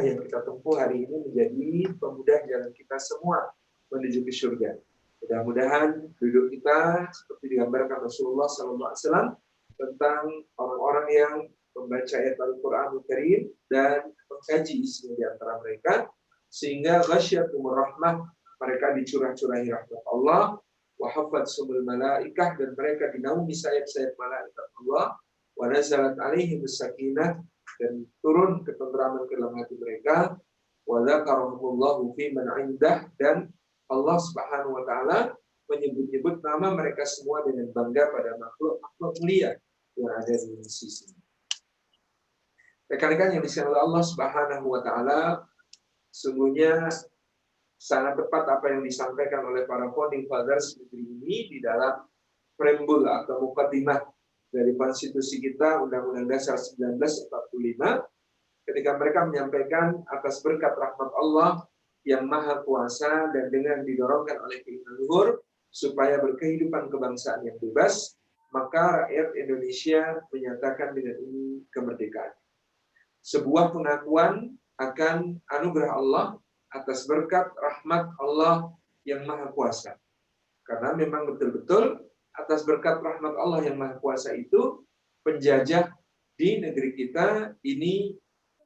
yang kita tempuh hari ini menjadi pemudah jalan kita semua menuju ke surga. Mudah-mudahan duduk kita seperti digambarkan Rasulullah SAW tentang orang-orang yang membaca ayat Al-Quranul Karim dan mengkaji isinya di antara mereka, sehingga ghasyyatumur rahmah, mereka dicurah-curahi rahmat Allah, wa hafatsumul malaikah, dan mereka dinaungi sayap-sayap malaikat Allah, wa nazalat alaihim sakinah, dan turun ketentraman ke dalam hati mereka, wa dzakarahumullahu fi man indah, dan Allah Subhanahu wa taala menyebut-nyebut nama mereka semua dengan bangga pada makhluk mulia yang ada di sisi. Rekan-rekan yang disiapkan oleh Allah Subhanahu wa taala, sungguhnya sangat tepat apa yang disampaikan oleh para founding fathers negeri ini di dalam preambul atau mukaddimah dari konstitusi kita, Undang-Undang Dasar 1945, ketika mereka menyampaikan atas berkat rahmat Allah yang maha kuasa dan dengan didorongkan oleh keinginan luhur supaya berkehidupan kebangsaan yang bebas, maka rakyat Indonesia menyatakan dengan ini kemerdekaan. Sebuah pengakuan akan anugerah Allah atas berkat rahmat Allah yang maha kuasa. Karena memang betul-betul atas berkat rahmat Allah yang maha kuasa itu, penjajah di negeri kita ini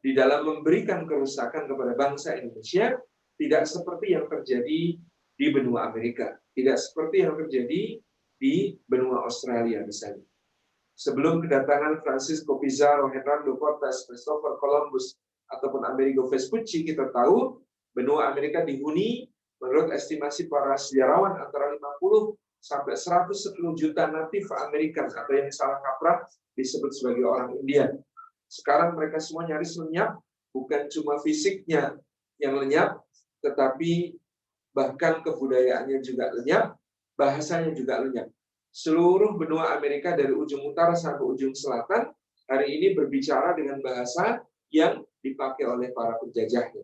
di dalam memberikan kerusakan kepada bangsa Indonesia tidak seperti yang terjadi di benua Amerika, tidak seperti yang terjadi di benua Australia misalnya. Sebelum kedatangan Francisco Pizarro, Hernando Cortés, Christopher Columbus, ataupun Amerigo Vespucci, kita tahu benua Amerika dihuni menurut estimasi para sejarawan antara 50 sampai 110 juta natif Amerika, atau yang salah kaprah disebut sebagai orang Indian. Sekarang mereka semua nyaris lenyap, bukan cuma fisiknya yang lenyap, tetapi bahkan kebudayaannya juga lenyap, bahasanya juga lenyap. Seluruh benua Amerika dari ujung utara sampai ujung selatan hari ini berbicara dengan bahasa yang dipakai oleh para penjajahnya.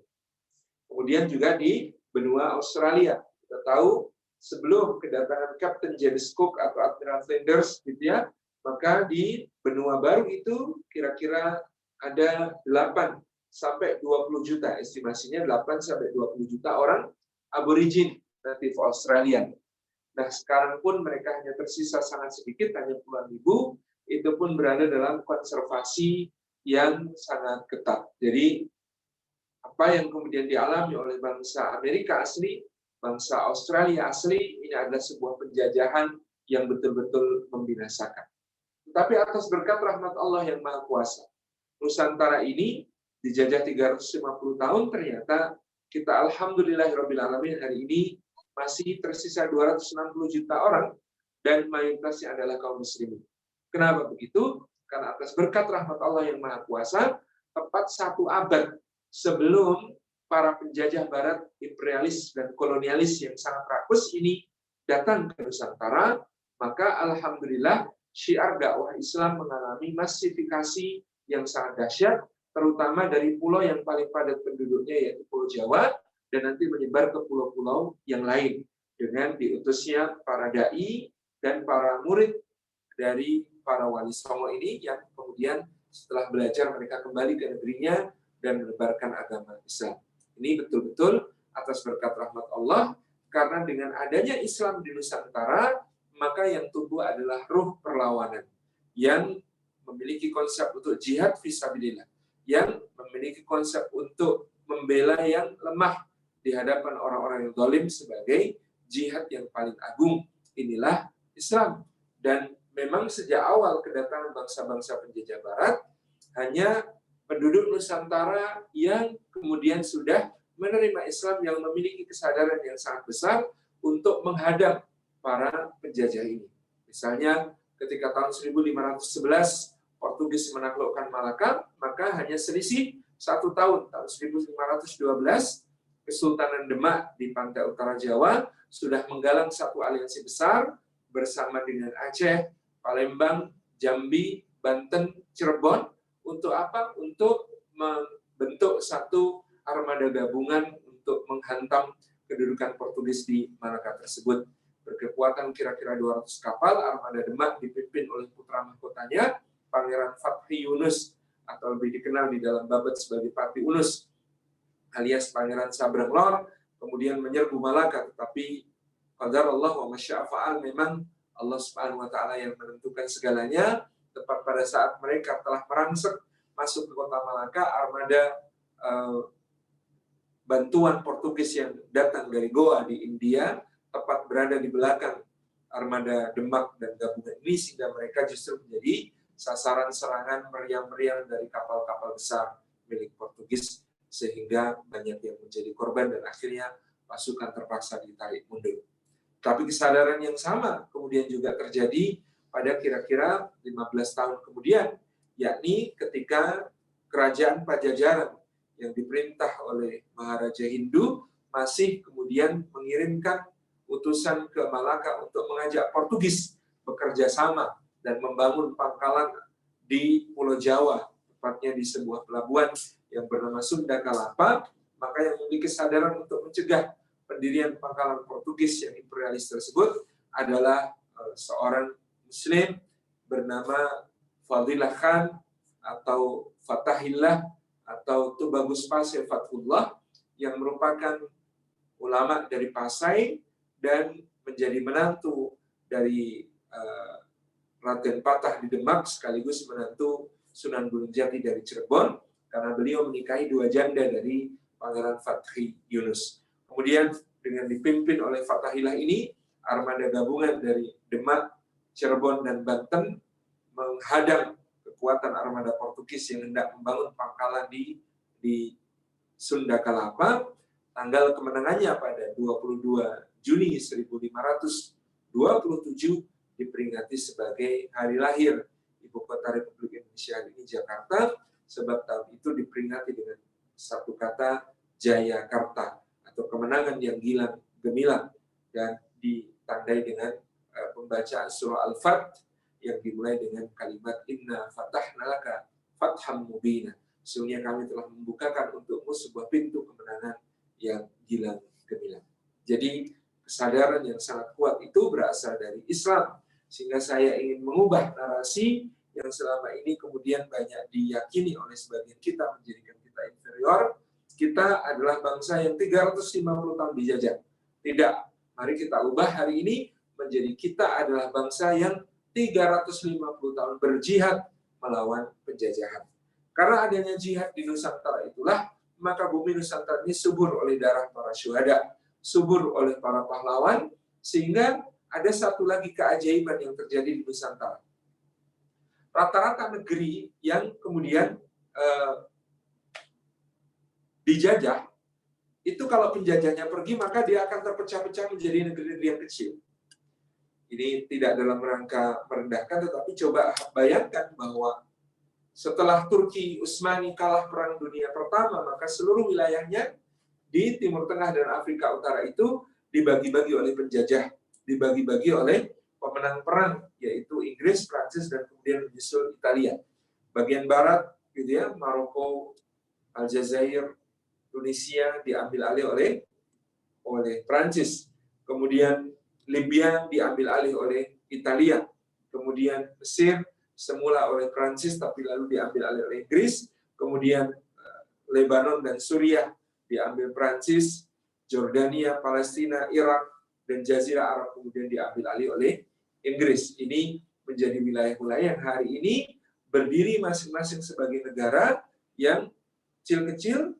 Kemudian juga di benua Australia, kita tahu sebelum kedatangan Captain James Cook atau Admiral Flinders, gitu ya, maka di benua baru itu kira-kira ada 8 sampai 20 juta, estimasinya 8 sampai 20 juta orang aborigin natif Australia. Nah, sekarang pun mereka hanya tersisa sangat sedikit, hanya puluhan ribu, itu pun berada dalam konservasi yang sangat ketat. Jadi, apa yang kemudian dialami oleh bangsa Amerika asli, bangsa Australia asli, ini adalah sebuah penjajahan yang betul-betul membinasakan. Tetapi atas berkat rahmat Allah yang Maha Kuasa, Nusantara ini dijajah 350 tahun, ternyata kita alhamdulillahirabbil alamin hari ini masih tersisa 260 juta orang dan mayoritasnya adalah kaum muslimin. Kenapa begitu? Karena atas berkat rahmat Allah yang Maha Kuasa, tepat 1 abad sebelum para penjajah barat, imperialis dan kolonialis yang sangat rakus ini datang ke Nusantara, maka alhamdulillah syiar dakwah Islam mengalami masifikasi yang sangat dahsyat, terutama dari pulau yang paling padat penduduknya yaitu Pulau Jawa, dan nanti menyebar ke pulau-pulau yang lain dengan diutusnya para dai dan para murid dari para wali songo ini yang kemudian setelah belajar mereka kembali ke negerinya dan menebarkan agama Islam. Ini betul-betul atas berkat rahmat Allah, karena dengan adanya Islam di Nusantara, maka yang tumbuh adalah ruh perlawanan yang memiliki konsep untuk jihad fisabilillah, yang memiliki konsep untuk membela yang lemah di hadapan orang-orang yang zalim sebagai jihad yang paling agung. Inilah Islam. Dan memang sejak awal kedatangan bangsa-bangsa penjajah barat, hanya penduduk Nusantara yang kemudian sudah menerima Islam yang memiliki kesadaran yang sangat besar untuk menghadang para penjajah ini. Misalnya ketika tahun 1511 Portugis menaklukkan Malaka, maka hanya selisih 1 tahun, tahun 1512, Kesultanan Demak di pantai utara Jawa sudah menggalang satu aliansi besar bersama dengan Aceh, Palembang, Jambi, Banten, Cirebon. Untuk apa? Untuk membentuk satu armada gabungan untuk menghantam kedudukan Portugis di Malaka tersebut. Berkekuatan kira-kira 200 kapal, armada Demak dipimpin oleh putra mahkotanya, Pangeran Fathi Yunus, atau lebih dikenal di dalam Babad sebagai Fathi Unus. alias Pangeran Sabranglor, kemudian menyerbu Malaka. Tetapi qadarullah wa masya'a fa'al, memang Allah Subhanahu wa taala yang menentukan segalanya. Tepat pada saat mereka telah merangsek masuk ke kota Malaka, armada bantuan Portugis yang datang dari Goa di India tepat berada di belakang armada Demak dan gabungan ini, sehingga mereka justru menjadi sasaran serangan meriam-meriam dari kapal-kapal besar milik Portugis, sehingga banyak yang menjadi korban dan akhirnya pasukan terpaksa ditarik mundur. Tapi kesadaran yang sama kemudian juga terjadi pada kira-kira 15 tahun kemudian, yakni ketika kerajaan Pajajaran yang diperintah oleh Maharaja Hindu masih kemudian mengirimkan utusan ke Malaka untuk mengajak Portugis bekerja sama dan membangun pangkalan di Pulau Jawa, tepatnya di sebuah pelabuhan yang bernama Sunda Kalapa. Maka yang memiliki kesadaran untuk mencegah pendirian pangkalan Portugis yang imperialis tersebut adalah seorang Muslim bernama Fadilah Khan atau Fatahillah atau Tubagus Pasir Fathullah, yang merupakan ulama dari Pasai dan menjadi menantu dari Raden Patah di Demak, sekaligus menantu Sunan Gunung Jati dari Cirebon, karena beliau menikahi 2 janda dari Pangeran Fathi Yunus. Kemudian dengan dipimpin oleh Fatahillah ini, armada gabungan dari Demak, Cirebon, dan Banten menghadang kekuatan armada Portugis yang hendak membangun pangkalan di Sunda Kalapa. Tanggal kemenangannya pada 22 Juni 1527 diperingati sebagai hari lahir Ibu Kota Republik Indonesia ini, Jakarta, sebab tahun itu diperingati dengan satu kata Jayakarta atau kemenangan yang gemilang, dan ditandai dengan pembacaan surah Al-Fat yang dimulai dengan kalimat Inna fatahna laka fatham mubina. Sesungguhnya kami telah membukakan untukmu sebuah pintu kemenangan yang gemilang. Jadi kesadaran yang sangat kuat itu berasal dari Islam, sehingga saya ingin mengubah narasi yang selama ini kemudian banyak diyakini oleh sebagian kita menjadikan kita inferior. Kita adalah bangsa yang 350 tahun dijajah. Tidak, mari kita ubah hari ini menjadi kita adalah bangsa yang 350 tahun berjihad melawan penjajahan. Karena adanya jihad di Nusantara itulah, maka bumi Nusantara ini subur oleh darah para syuhada, subur oleh para pahlawan, sehingga ada satu lagi keajaiban yang terjadi di Nusantara. Rata-rata negeri yang kemudian dijajah, itu kalau penjajahnya pergi, maka dia akan terpecah-pecah menjadi negeri-negeri yang kecil. Ini tidak dalam rangka merendahkan, tetapi coba bayangkan bahwa setelah Turki Utsmani kalah Perang Dunia Pertama, maka seluruh wilayahnya di Timur Tengah dan Afrika Utara itu dibagi-bagi oleh penjajah, dibagi-bagi oleh pemenang perang, yaitu Inggris, Prancis, dan kemudian menyusul Italia. Bagian barat, gitu ya, Maroko, Aljazair, Tunisia diambil alih oleh Prancis. Kemudian Libya diambil alih oleh Italia, kemudian Mesir semula oleh Prancis tapi lalu diambil alih oleh Inggris, kemudian Lebanon dan Suriah diambil Prancis, Jordania, Palestina, Irak, dan Jazirah Arab kemudian diambil alih oleh Inggris. Ini menjadi wilayah-wilayah yang hari ini berdiri masing-masing sebagai negara yang kecil-kecil,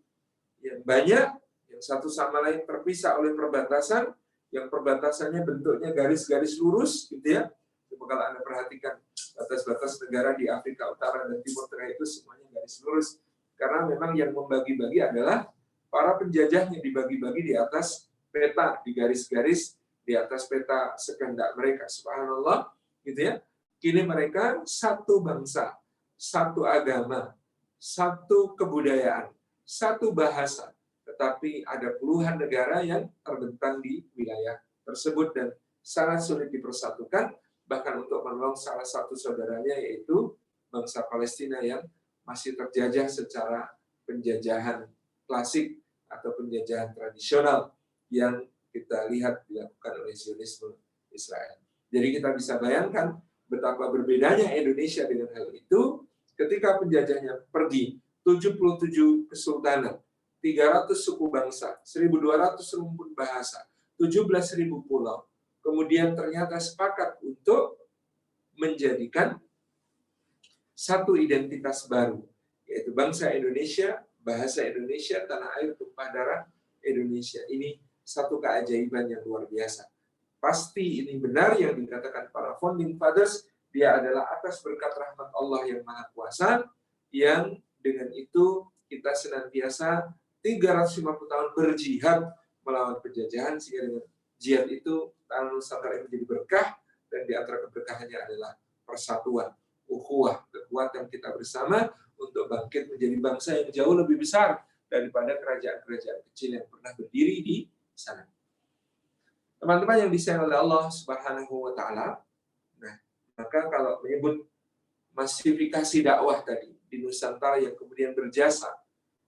yang banyak, yang satu sama lain terpisah oleh perbatasan, yang perbatasannya bentuknya garis-garis lurus, gitu ya. Coba kalau Anda perhatikan batas-batas negara di Afrika Utara dan Timur Tengah itu semuanya garis lurus, karena memang yang membagi-bagi adalah para penjajahnya, dibagi-bagi di atas peta, di garis-garis di atas peta sekehendak mereka. Subhanallah, gitu ya. Kini mereka satu bangsa, satu agama, satu kebudayaan, satu bahasa, tetapi ada puluhan negara yang terbentang di wilayah tersebut dan sangat sulit dipersatukan, bahkan untuk menolong salah satu saudaranya, yaitu bangsa Palestina yang masih terjajah secara penjajahan klasik atau penjajahan tradisional yang kita lihat dilakukan oleh Zionisme Israel. Jadi kita bisa bayangkan betapa berbedanya Indonesia dengan hal itu ketika penjajahnya pergi, 77 kesultanan, 300 suku bangsa, 1.200 rumpun bahasa, 17.000 pulau. Kemudian ternyata sepakat untuk menjadikan satu identitas baru, yaitu bangsa Indonesia, bahasa Indonesia, tanah air tumpah darah Indonesia. Ini satu keajaiban yang luar biasa. Pasti ini benar yang dikatakan para founding fathers, dia adalah atas berkat rahmat Allah yang Maha Kuasa, yang dengan itu kita senantiasa 350 tahun berjihad melawan penjajahan, sehingga dengan jihad itu tanah Nusantara menjadi berkah, dan di antara keberkahannya adalah persatuan, ukhuwah, kekuatan kita bersama untuk bangkit menjadi bangsa yang jauh lebih besar daripada kerajaan-kerajaan kecil yang pernah berdiri di sana. Teman-teman yang disayang oleh Allah Subhanahu wa Ta'ala, nah, maka kalau menyebut masifikasi dakwah tadi di Nusantara yang kemudian berjasa,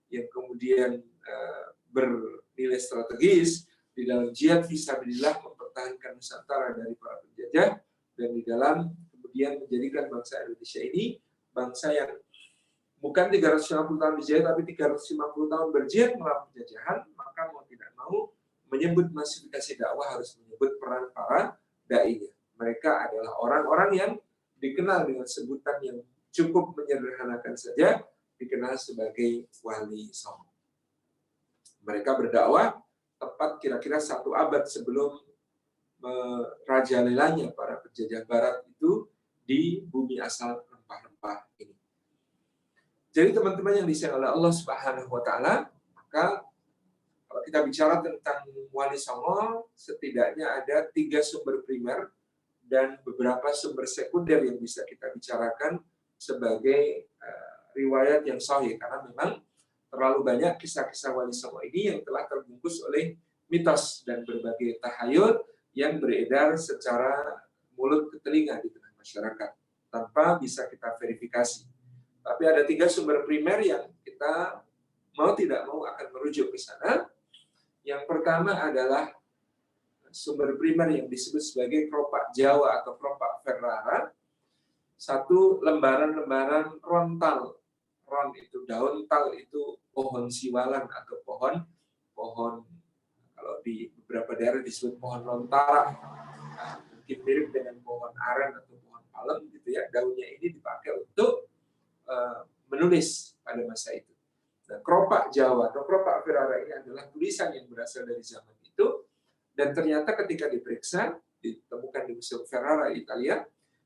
yang kemudian bernilai strategis di dalam jihad fisabilillah mempertahankan Nusantara dari para penjajah, dan di dalam kemudian menjadikan bangsa Indonesia ini bangsa yang bukan 350 tahun dijajah, tapi 350 tahun berjihad melawan penjajahan. Maka mau tidak mau menyebut masifikasi dakwah harus menyebut peran para dai-nya. Mereka adalah orang-orang yang dikenal dengan sebutan yang cukup menyederhanakan saja, dikenal sebagai wali songo. Mereka berdakwah tepat kira-kira 1 abad sebelum merajalelanya para penjajah barat itu di bumi asal rempah-rempah ini. Jadi teman-teman yang disayang oleh Allah Subhanahu wa Ta'ala, maka kalau kita bicara tentang wali songo, setidaknya ada 3 sumber primer dan beberapa sumber sekunder yang bisa kita bicarakan sebagai riwayat yang sahih, karena memang terlalu banyak kisah-kisah wali songo ini yang telah terbungkus oleh mitos dan berbagai tahayul yang beredar secara mulut ke telinga di tengah masyarakat tanpa bisa kita verifikasi. Tapi ada 3 sumber primer yang kita mau tidak mau akan merujuk ke sana. Yang pertama adalah sumber primer yang disebut sebagai keropak Jawa atau keropak Ferrara. Satu lembaran-lembaran rontal. Ron itu daun, tal itu pohon siwalan atau pohon kalau di beberapa daerah disebut pohon lontara. Nah, mungkin mirip dengan pohon aren atau pohon palem gitu ya. Daunnya ini dipakai untuk menulis pada masa itu. Nah, keropak Jawa atau keropak Ferrara ini adalah tulisan yang berasal dari zaman itu, dan ternyata ketika diperiksa, ditemukan di Museum Ferrara, Italia,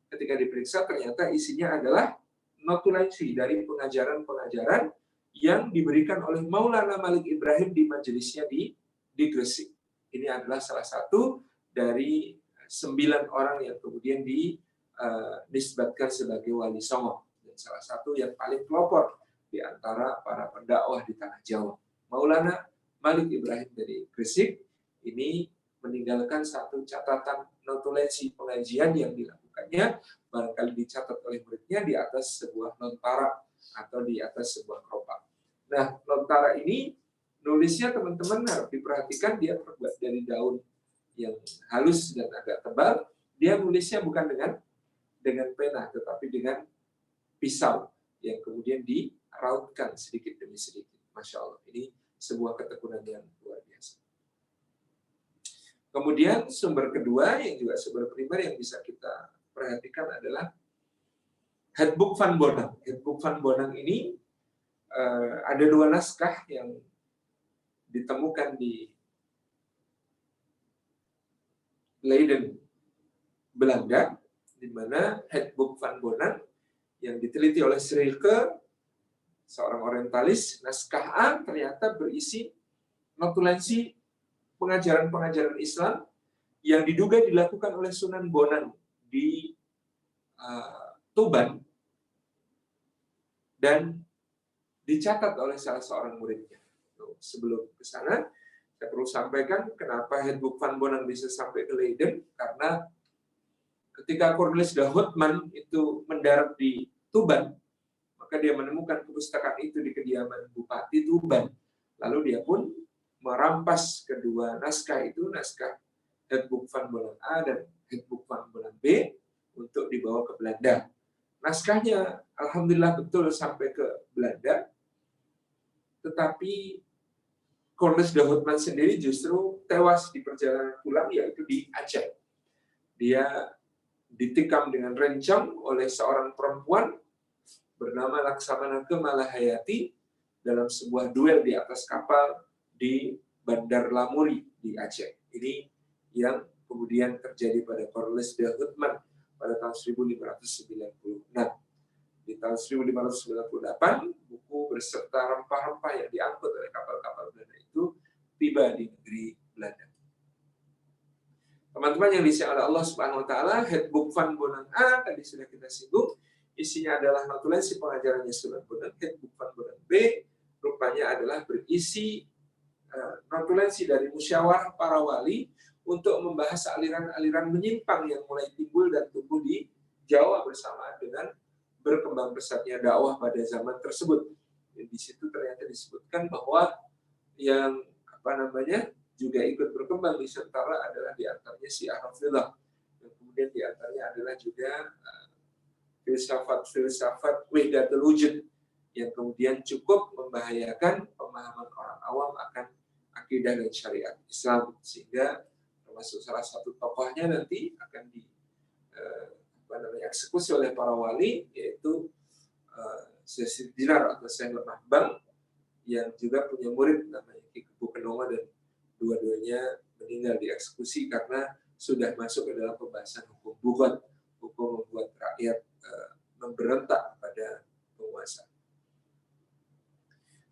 ketika diperiksa ternyata isinya adalah notulensi dari pengajaran-pengajaran yang diberikan oleh Maulana Malik Ibrahim di majelisnya di Gresik. Ini adalah salah satu dari 9 orang yang kemudian dinisbatkan sebagai wali songo. Salah satu yang paling pelopor di antara para pendakwah di tanah Jawa. Maulana Malik Ibrahim dari Gresik ini meninggalkan satu catatan notulensi pengajian yang dilakukannya, barangkali dicatat oleh muridnya di atas sebuah lontara atau di atas sebuah keropak. Nah, lontara ini nulisnya teman-teman harus diperhatikan, dia terbuat dari daun yang halus dan agak tebal. Dia nulisnya bukan dengan pena, tetapi dengan pisau yang kemudian dirautkan sedikit demi sedikit. Masya Allah, ini sebuah ketekunan yang luar biasa. Kemudian sumber kedua yang juga sumber primer yang bisa kita perhatikan adalah Handbook Van Bonang. Handbook Van Bonang ini ada 2 naskah yang ditemukan di Leiden, Belanda, di mana Handbook Van Bonang yang diteliti oleh Rilke, seorang orientalis, naskah A ternyata berisi notulensi pengajaran-pengajaran Islam yang diduga dilakukan oleh Sunan Bonang di Tuban dan dicatat oleh salah seorang muridnya. Sebelum ke sana, saya perlu sampaikan kenapa Handbook Van Bonang bisa sampai ke Leiden, karena ketika Cornelis de Houtman itu mendarat di Tuban, maka dia menemukan perpustakaan itu di kediaman Bupati Tuban. Lalu dia pun merampas kedua naskah itu, naskah Handbook Van Bonang A dan Handbook Van Bonang B, untuk dibawa ke Belanda. Naskahnya alhamdulillah betul sampai ke Belanda, tetapi Cornelis de Houtman sendiri justru tewas di perjalanan pulang, yaitu di Aceh. Dia ditikam dengan rencang oleh seorang perempuan bernama Laksamana Kemalahayati dalam sebuah duel di atas kapal di Bandar Lamuri di Aceh. Ini yang kemudian terjadi pada Cornelis de Houtman pada tahun 1596. Di tahun 1598, buku beserta rempah-rempah yang diangkut oleh kapal-kapal Belanda itu tiba di negeri Belanda. Teman-teman yang disiapkan oleh Allah Subhanahu wa taala, Handbook Van Bonang A tadi sudah kita singgung, isinya adalah notulensi pengajarannya Sunan Bonang. Handbook Van Bonang B rupanya adalah berisi notulensi dari musyawarah para wali untuk membahas aliran-aliran menyimpang yang mulai timbul dan tumbuh di Jawa bersamaan dengan berkembang pesatnya dakwah pada zaman tersebut. Di situ ternyata disebutkan bahwa yang juga ikut berkembang di Nusantara adalah diantaranya Syiah Rafidhah, dan kemudian diantaranya adalah juga filsafat Wahdatul Wujud yang kemudian cukup membahayakan pemahaman orang awam akan akidah dan syariat Islam, sehingga termasuk salah satu tokohnya nanti akan eksekusi oleh para wali, yaitu Syekh Dinar atau Syekh Lemah Bang, yang juga punya murid namanya Ki Kebu Kenoma, dan dua-duanya meninggal dieksekusi karena sudah masuk ke dalam pembahasan hukum bukan hukum membuat rakyat memberontak pada penguasa.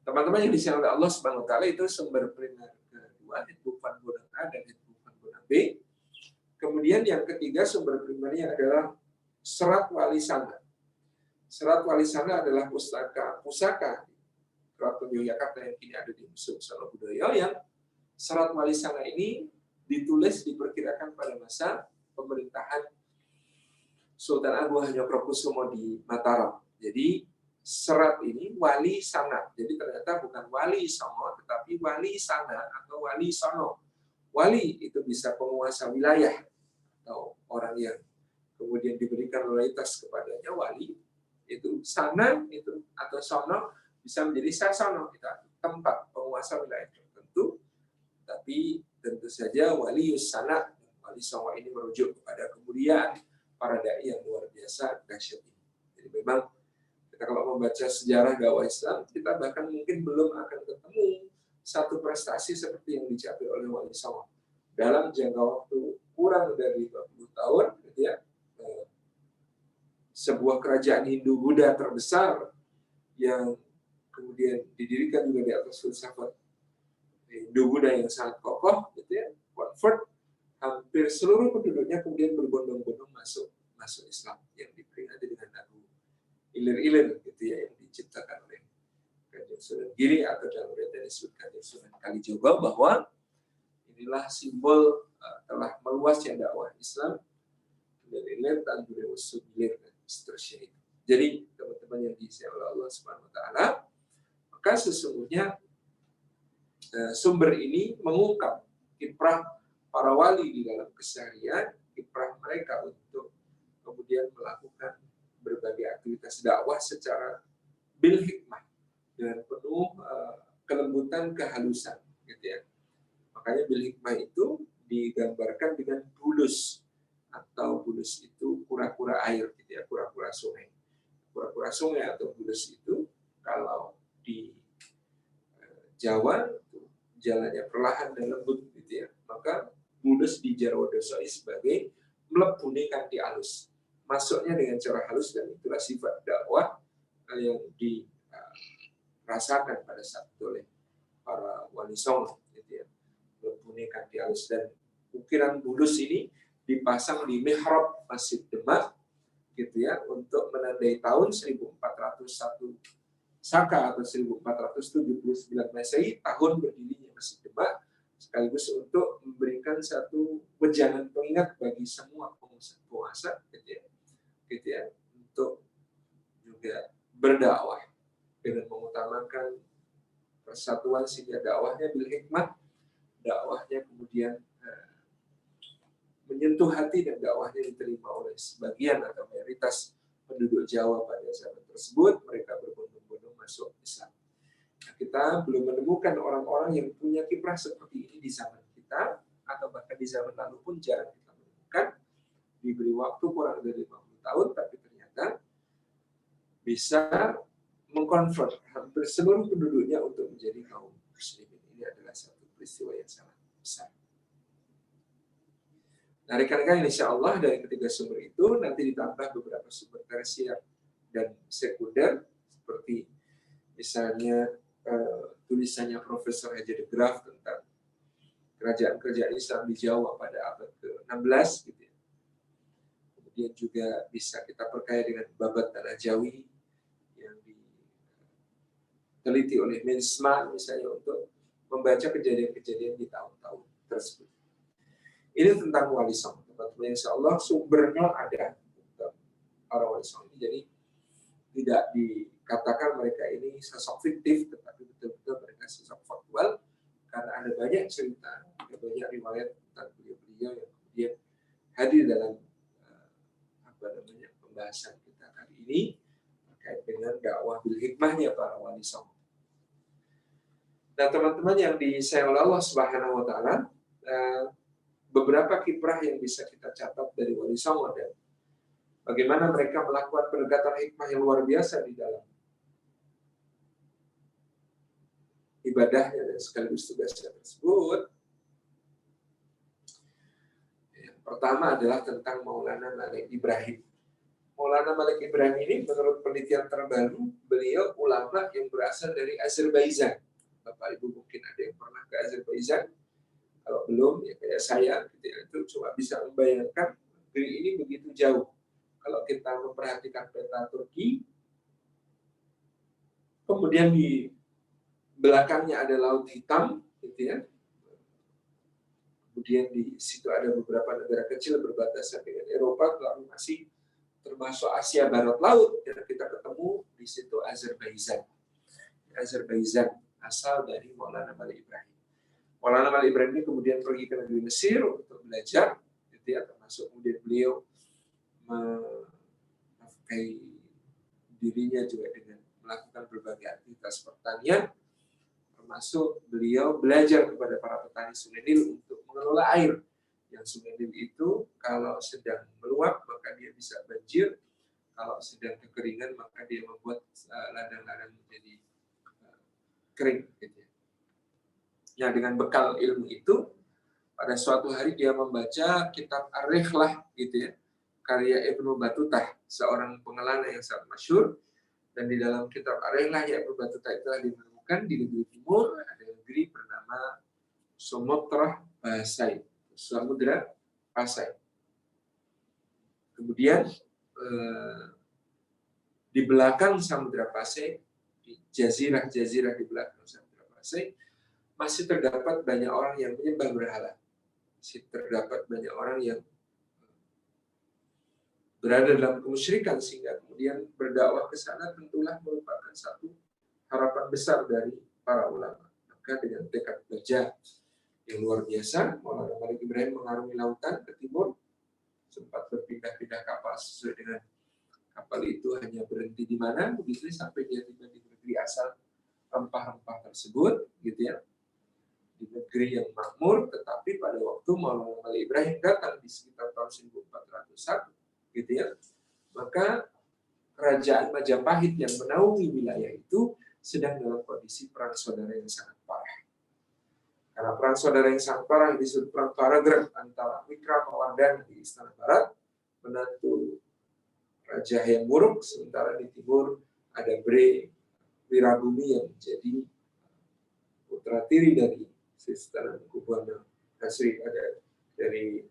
Teman-teman yang disayang oleh Allah Subhanahu wa taala, itu sumber primer kedua, Handbook Van Bonang A dan Handbook Van Bonang B. Kemudian yang ketiga sumber primernya adalah Serat Wali Sanga. Serat Wali Sanga adalah pusaka Keraton Yogyakarta yang kini ada di Museum Solo Budaya, yang Serat Wali Sanga ini ditulis diperkirakan pada masa pemerintahan Sultan Agung Hanyokrokusumo di Mataram. Jadi serat ini Wali Sanga. Jadi ternyata bukan Wali Songo, tetapi Wali Sanga atau Wali Sono. Wali itu bisa penguasa wilayah atau orang yang kemudian diberikan loyalitas kepadanya, wali. Itu Sanga itu atau Sono bisa menjadi Sasono, kita tempat penguasa wilayah tertentu. Tapi tentu saja Wali Yusana, Wali Songo ini merujuk kepada kemuliaan para dai yang luar biasa dahsyat ini. Jadi memang kita kalau membaca sejarah dakwah Islam, kita bahkan mungkin belum akan ketemu satu prestasi seperti yang dicapai oleh Wali Songo dalam jangka waktu kurang dari 20 tahun, gitu ya. Sebuah kerajaan Hindu-Buddha terbesar yang kemudian didirikan juga di atas filsafat Hindu-Buddha yang sangat kokoh, gitu ya, convert, hampir seluruh penduduknya kemudian berbondong-bondong masuk Islam, yang diperingati dengan lagu ilir-ilir, gitu ya, yang diciptakan oleh Kanjeng Sunan Giri, atau dalam riwayat disebut Kanjeng Sunan Kalijogo, bahwa inilah simbol telah meluasnya dakwah Islam, ilir-ilir, tanjure usut ilir, dan seterusnya itu. Jadi teman-teman yang disayang oleh Allah Subhanahu wa taala, maka sesungguhnya sumber ini mengungkap kiprah para wali di dalam keseharian, kiprah mereka untuk kemudian melakukan berbagai aktivitas dakwah secara bil hikmah, dengan penuh kelembutan, kehalusan, gitu ya. Makanya bil hikmah itu digambarkan dengan bulus, atau bulus itu kura-kura air, gitu ya, kura-kura sungai. Kura-kura sungai atau bulus itu kalau di Jawa jalannya perlahan dan lembut, gitu ya, maka bulus di Jarwo Dosoi sebagai mlebune kanthi alus, masuknya dengan cara halus, dan itulah sifat dakwah yang dirasakan pada saat itu oleh para wali songo, gitu ya, mlebune kanthi alus. Dan ukiran bulus ini dipasang di mihrab Masjid Demak, gitu ya, untuk menandai tahun 1401 Saka atau 1479 Masehi, tahun berdirinya Masjid Demak, sekaligus untuk memberikan satu wejangan pengingat bagi semua penguasa, gitu ya, untuk juga berdakwah dengan mengutamakan persatuan, sehingga dakwahnya bil hikmah, dakwahnya kemudian menyentuh hati, dan dakwahnya diterima oleh sebagian atau mayoritas penduduk Jawa pada zaman tersebut. Mereka berbondong-bondong masuk Islam. Kita belum menemukan orang-orang yang punya kiprah seperti ini di zaman kita, atau bahkan di zaman lalu pun jarang kita menemukan. Diberi waktu kurang dari 50 tahun, tapi ternyata bisa mengkonvert hampir seluruh penduduknya untuk menjadi kaum muslimin. Ini adalah satu peristiwa yang sangat besar. Nah, rekan-rekan, insya Allah dari ketiga sumber itu nanti ditambah beberapa sumber tersier dan sekunder, seperti misalnya tulisannya Profesor Haji de Graaf tentang kerajaan-kerajaan Islam di Jawa pada abad ke-16, gitu ya. Kemudian juga bisa kita perkaya dengan babat tanah Jawi yang diteliti oleh Mensma misalnya untuk membaca kejadian-kejadian di tahun-tahun tersebut. Ini tentang Wali Songo, teman-teman. Insya Allah sumbernya ada untuk para Wali Songo ini. Jadi tidak dikatakan mereka ini sosok fiktif, tetapi betul-betul mereka sosok faktual, karena ada banyak cerita, ada banyak riwayat tentang beliau-beliau yang kemudian hadir dalam pembahasan kita kali ini terkait dengan dakwah bil hikmahnya para Wali Songo. Nah, teman-teman yang disayang oleh Allah Subhanahu wa Ta'ala, beberapa kiprah yang bisa kita catat dari Wali Songo dan bagaimana mereka melakukan pendekatan hikmah yang luar biasa di dalam ibadahnya dan sekaligus tugasnya tersebut. Yang pertama adalah tentang Maulana Malik Ibrahim. Maulana Malik Ibrahim ini menurut penelitian terbaru, beliau ulama yang berasal dari Azerbaijan. Bapak Ibu mungkin ada yang pernah ke Azerbaijan. Kalau belum, ya kayak saya, gitu ya, itu cuma bisa membayangkan negeri ini begitu jauh. Kalau kita memperhatikan peta Turki, kemudian di belakangnya ada Laut Hitam, gitu ya. Kemudian di situ ada beberapa negara kecil berbatasan dengan Eropa, lalu masih termasuk Asia Barat Laut, dan kita ketemu di situ Azerbaijan. Azerbaijan asal dari Maulana Malik Ibrahim. Maulana Malik Ibrahim ini kemudian pergi ke negeri Mesir untuk belajar, gitu ya, termasuk kemudian beliau menafkahi dirinya juga dengan melakukan berbagai aktivitas pertanian, termasuk beliau belajar kepada para petani Sungai Nil untuk mengelola air. Yang Sungai Nil itu kalau sedang meluap maka dia bisa banjir, kalau sedang kekeringan maka dia membuat ladang-ladang menjadi kering, gitu ya. Ya, dengan bekal ilmu itu, pada suatu hari dia membaca kitab Ar-Rihlah, gitu ya, karya Ibnu Batutah, seorang pengelana yang sangat masyhur. Dan di dalam kitab Ar-Rihlah, Ibnu Batutah itu menemukan di negeri timur ada negeri bernama Samudra Pasai. Kemudian di belakang Samudra Pasai, di jazirah-jazirah di belakang Samudra Pasai, masih terdapat banyak orang yang menyembah berhala. Masih terdapat banyak orang yang berada dalam kemusyrikan, sehingga kemudian berdakwah ke sana tentulah merupakan satu harapan besar dari para ulama. Maka dengan tekad kerja yang luar biasa, Maulana Malik Ibrahim mengarungi lautan ke timur, sempat berpindah-pindah kapal sesuai dengan kapal itu hanya berhenti di mana, begitu sampai dia tiba di negeri asal rempah-rempah tersebut, gitu ya, di negeri yang makmur. Tetapi pada waktu Maulana Malik Ibrahim datang di sekitar tahun 1401, gitu ya, maka kerajaan Majapahit yang menaungi wilayah itu sedang dalam kondisi perang saudara yang sangat parah. Karena perang saudara yang sangat parah disebut perang Paragraf antara Wikramawardhana di Istana Barat, menantu Raja Hayam Wuruk, sementara di timur ada Bre Wirabumi yang menjadi putra tiri dari Sultan Kubuana Nasri, ada dari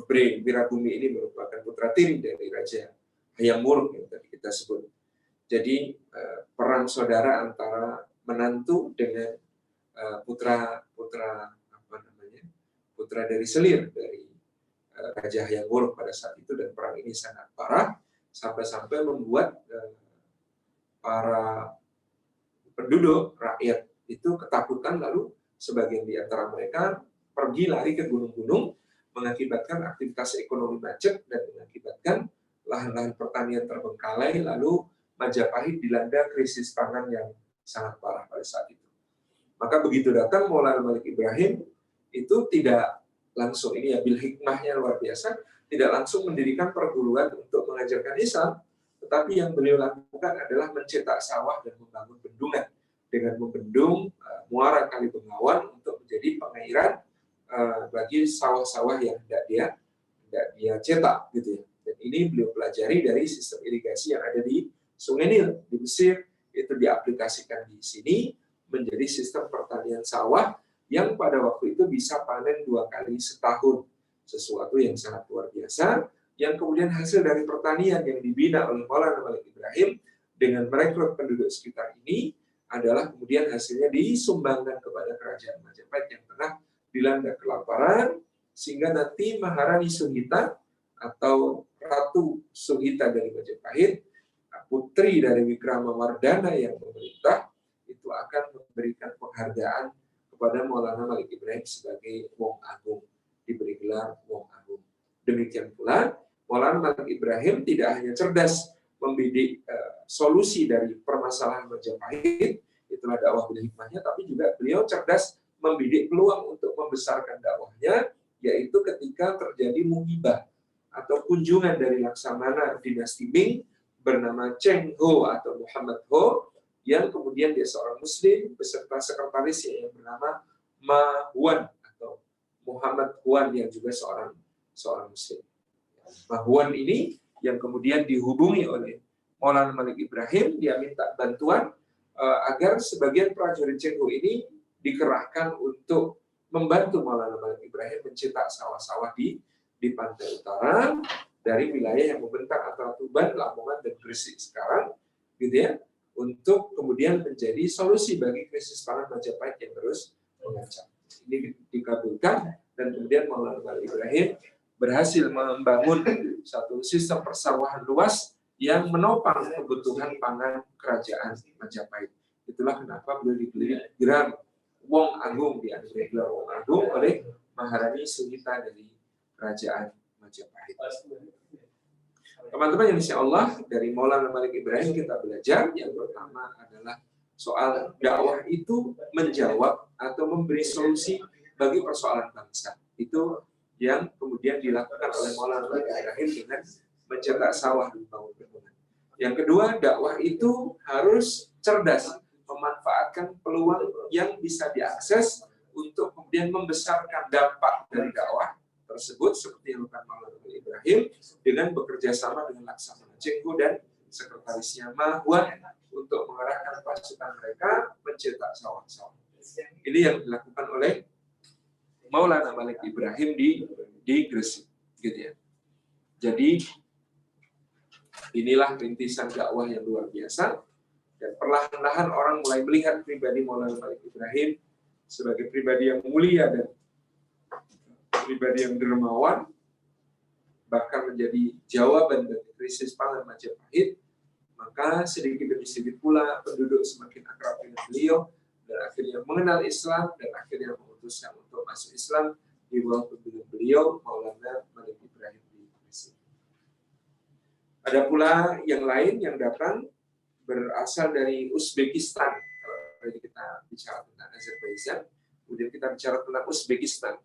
Bre Wirabumi ini merupakan putra tiri dari Raja Hayam Wuruk yang tadi kita sebut. Jadi perang saudara antara menantu dengan putra dari selir dari Raja Hayam Wuruk pada saat itu, dan perang ini sangat parah sampai membuat para penduduk rakyat itu ketakutan, lalu sebagian di antara mereka pergi lari ke gunung-gunung, mengakibatkan aktivitas ekonomi macet dan mengakibatkan lahan-lahan pertanian terbengkalai, lalu Majapahit dilanda krisis pangan yang sangat parah pada saat itu. Maka begitu datang Maulana Malik Ibrahim, itu tidak langsung, ini ya bil hikmahnya luar biasa, tidak langsung mendirikan perguruan untuk mengajarkan Islam, tetapi yang beliau lakukan adalah mencetak sawah dan membangun bendungan dengan membendung muara Kali Bengawan untuk menjadi pengairan bagi sawah-sawah yang tidak dia cetak gitu ya. Dan ini beliau pelajari dari sistem irigasi yang ada di Sungai Nil di Mesir, itu diaplikasikan di sini menjadi sistem pertanian sawah yang pada waktu itu bisa panen 2 kali setahun, sesuatu yang sangat luar biasa, yang kemudian hasil dari pertanian yang dibina oleh Maulana Malik Ibrahim dengan merekrut penduduk sekitar ini adalah kemudian hasilnya disumbangkan kepada kerajaan Majapahit yang tengah dilanda kelaparan, sehingga nanti Maharani Suhita atau Ratu Suhita dari Majapahit, putri dari Wikramawardhana yang memerintah, itu akan memberikan penghargaan kepada Maulana Malik Ibrahim sebagai Wong Agung, diberi gelar Wong Agung. Demikian pula Maulana Malik Ibrahim tidak hanya cerdas membidik solusi dari permasalahan Majapahit, itulah dakwah bil hikmahnya, tapi juga beliau cerdas membidik peluang untuk membesarkan dakwahnya, yaitu ketika terjadi muhibah atau kunjungan dari Laksamana dinasti Ming bernama Cheng Ho atau Muhammad Ho, yang kemudian dia seorang Muslim beserta sekretarisnya yang bernama Ma Huan atau Muhammad Huan yang juga seorang Muslim. Ma Huan ini yang kemudian dihubungi oleh Maulana Malik Ibrahim, dia minta bantuan agar sebagian prajurit Cheng Ho ini dikerahkan untuk membantu Maulana Malik Ibrahim mencetak sawah-sawah di pantai utara dari wilayah yang membentang antara Tuban, Lamongan, dan Gresik sekarang, gitu ya, untuk kemudian menjadi solusi bagi krisis pangan Majapahit yang terus mengancam. Ini dikabulkan dan kemudian Maulana Malik Ibrahim berhasil membangun satu sistem persawahan luas yang menopang kebutuhan pangan kerajaan Majapahit. Itulah kenapa beliau diberi gelar Wong Agung, dianugerahi gelar Wong Agung oleh Maharani Suhita dari kerajaan Majapahit. Teman-teman yang insya Allah dari Maulana Malik Ibrahim kita belajar yang pertama adalah soal dakwah itu menjawab atau memberi solusi bagi persoalan bangsa. Itu yang kemudian dilakukan oleh Maulana Malik Ibrahim dengan mencetak sawah dan membangun bendungan. Yang kedua, dakwah itu harus cerdas, memanfaatkan peluang yang bisa diakses untuk kemudian membesarkan dampak dari dakwah tersebut seperti yang dilakukan Maulana Malik Ibrahim dengan bekerja sama dengan Laksamana Cheng Ho dan sekretarisnya Ma Huan untuk mengarahkan pasukan mereka mencetak sawah-sawah. Ini yang dilakukan oleh Maulana Malik Ibrahim di Gresik, gitu ya. Jadi inilah rintisan dakwah yang luar biasa, dan perlahan-lahan orang mulai melihat pribadi Maulana Malik Ibrahim sebagai pribadi yang mulia dan pribadi yang dermawan, bahkan menjadi jawaban dari krisis pangan Majapahit. Maka sedikit demi sedikit pula penduduk semakin akrab dengan beliau dan akhirnya mengenal Islam dan akhirnya memutuskan untuk masuk Islam di bawah pimpinan beliau Maulana Malik Ibrahim di Gresik. Ada pula yang lain yang datang berasal dari Uzbekistan. Kalau tadi kita bicara tentang Azerbaijan, kemudian kita bicara tentang Uzbekistan.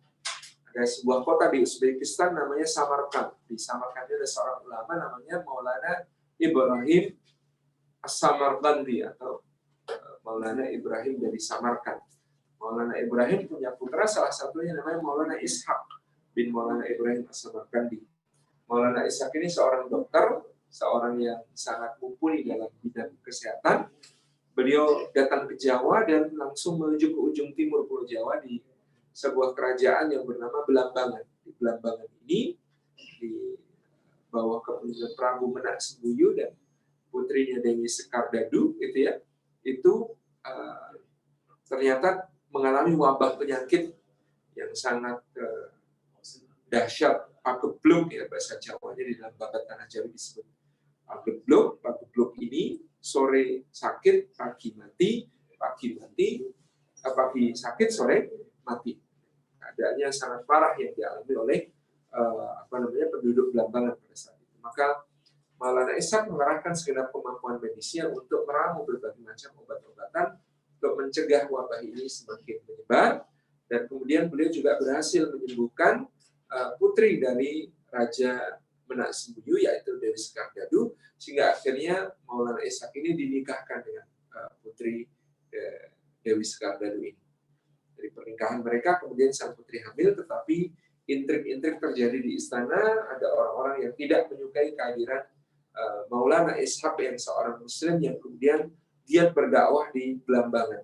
Ada sebuah kota di Uzbekistan namanya Samarkand. Di Samarkand ada seorang ulama namanya Maulana Ibrahim As-Samarkandi atau Maulana Ibrahim dari Samarkand. Maulana Ibrahim punya putra, salah satunya namanya Maulana Ishaq bin Maulana Ibrahim As-Samarkandi. Maulana Ishaq ini seorang dokter, seorang yang sangat mumpuni dalam bidang kesehatan. Beliau datang ke Jawa dan langsung menuju ke ujung timur Pulau Jawa di sebuah kerajaan yang bernama Belambangan. Di Belambangan ini di bawah kepemimpinan Prabu Menak Sembuyu dan putrinya Dewi Sekardadu, gitu ya, itu ternyata mengalami wabah penyakit yang sangat dahsyat, pagebluk ya bahasa Jawanya, di dalam babat tanah Jawa disebut pagebluk. Pagebluk ini sore sakit, pagi mati, pagi sakit, sore mati. Keadaannya sangat parah yang dialami oleh penduduk Belambangan pada saat itu. Maka Maulana Ishaq mengerahkan segenap kemampuan medisnya untuk meramu berbagai macam obat-obatan untuk mencegah wabah ini semakin menyebar, dan kemudian beliau juga berhasil menyembuhkan putri dari Raja Menak Sembuyu, yaitu Dewi Sekardadu, sehingga akhirnya Maulana Ishaq ini dinikahkan dengan putri Dewi Sekardadu ini. Dari pernikahan mereka kemudian sang putri hamil, tetapi intrik-intrik terjadi di istana. Ada orang-orang yang tidak menyukai kehadiran Maulana Ishaq yang seorang muslim yang kemudian giat berdakwah di Belambangan,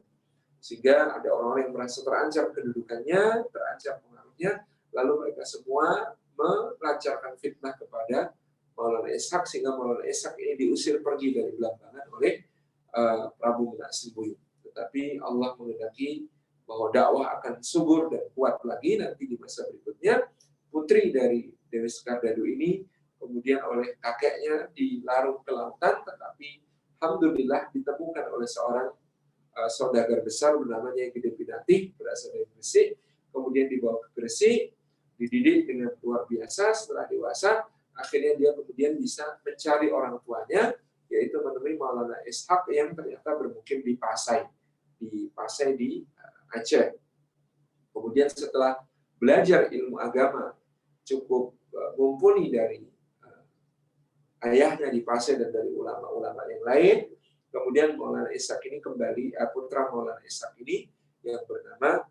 sehingga ada orang-orang yang merasa terancam kedudukannya, terancam pengaruhnya, lalu mereka semua melancarkan fitnah kepada Maulana Ishaq, sehingga Maulana Ishaq ini diusir pergi dari Belambangan oleh Prabu Menak Sembuyu. Tetapi Allah menghendaki bahwa dakwah akan subur dan kuat lagi nanti di masa berikutnya. Putri dari Dewi Sekardadu ini kemudian oleh kakeknya dilarung ke lautan, tetapi alhamdulillah ditemukan oleh seorang saudagar besar bernama Nyai Gede Pinati, berasal dari Gresik. Kemudian dibawa ke Gresik, dididik dengan luar biasa. Setelah dewasa, akhirnya dia kemudian bisa mencari orang tuanya, yaitu menemui Maulana Ishaq yang ternyata bermukim di Pasai di Aceh. Kemudian setelah belajar ilmu agama cukup mumpuni dari ayahnya di Pasai dan dari ulama-ulama yang lain, kemudian Maulana Ishaq ini kembali, putra Maulana Ishaq ini yang bernama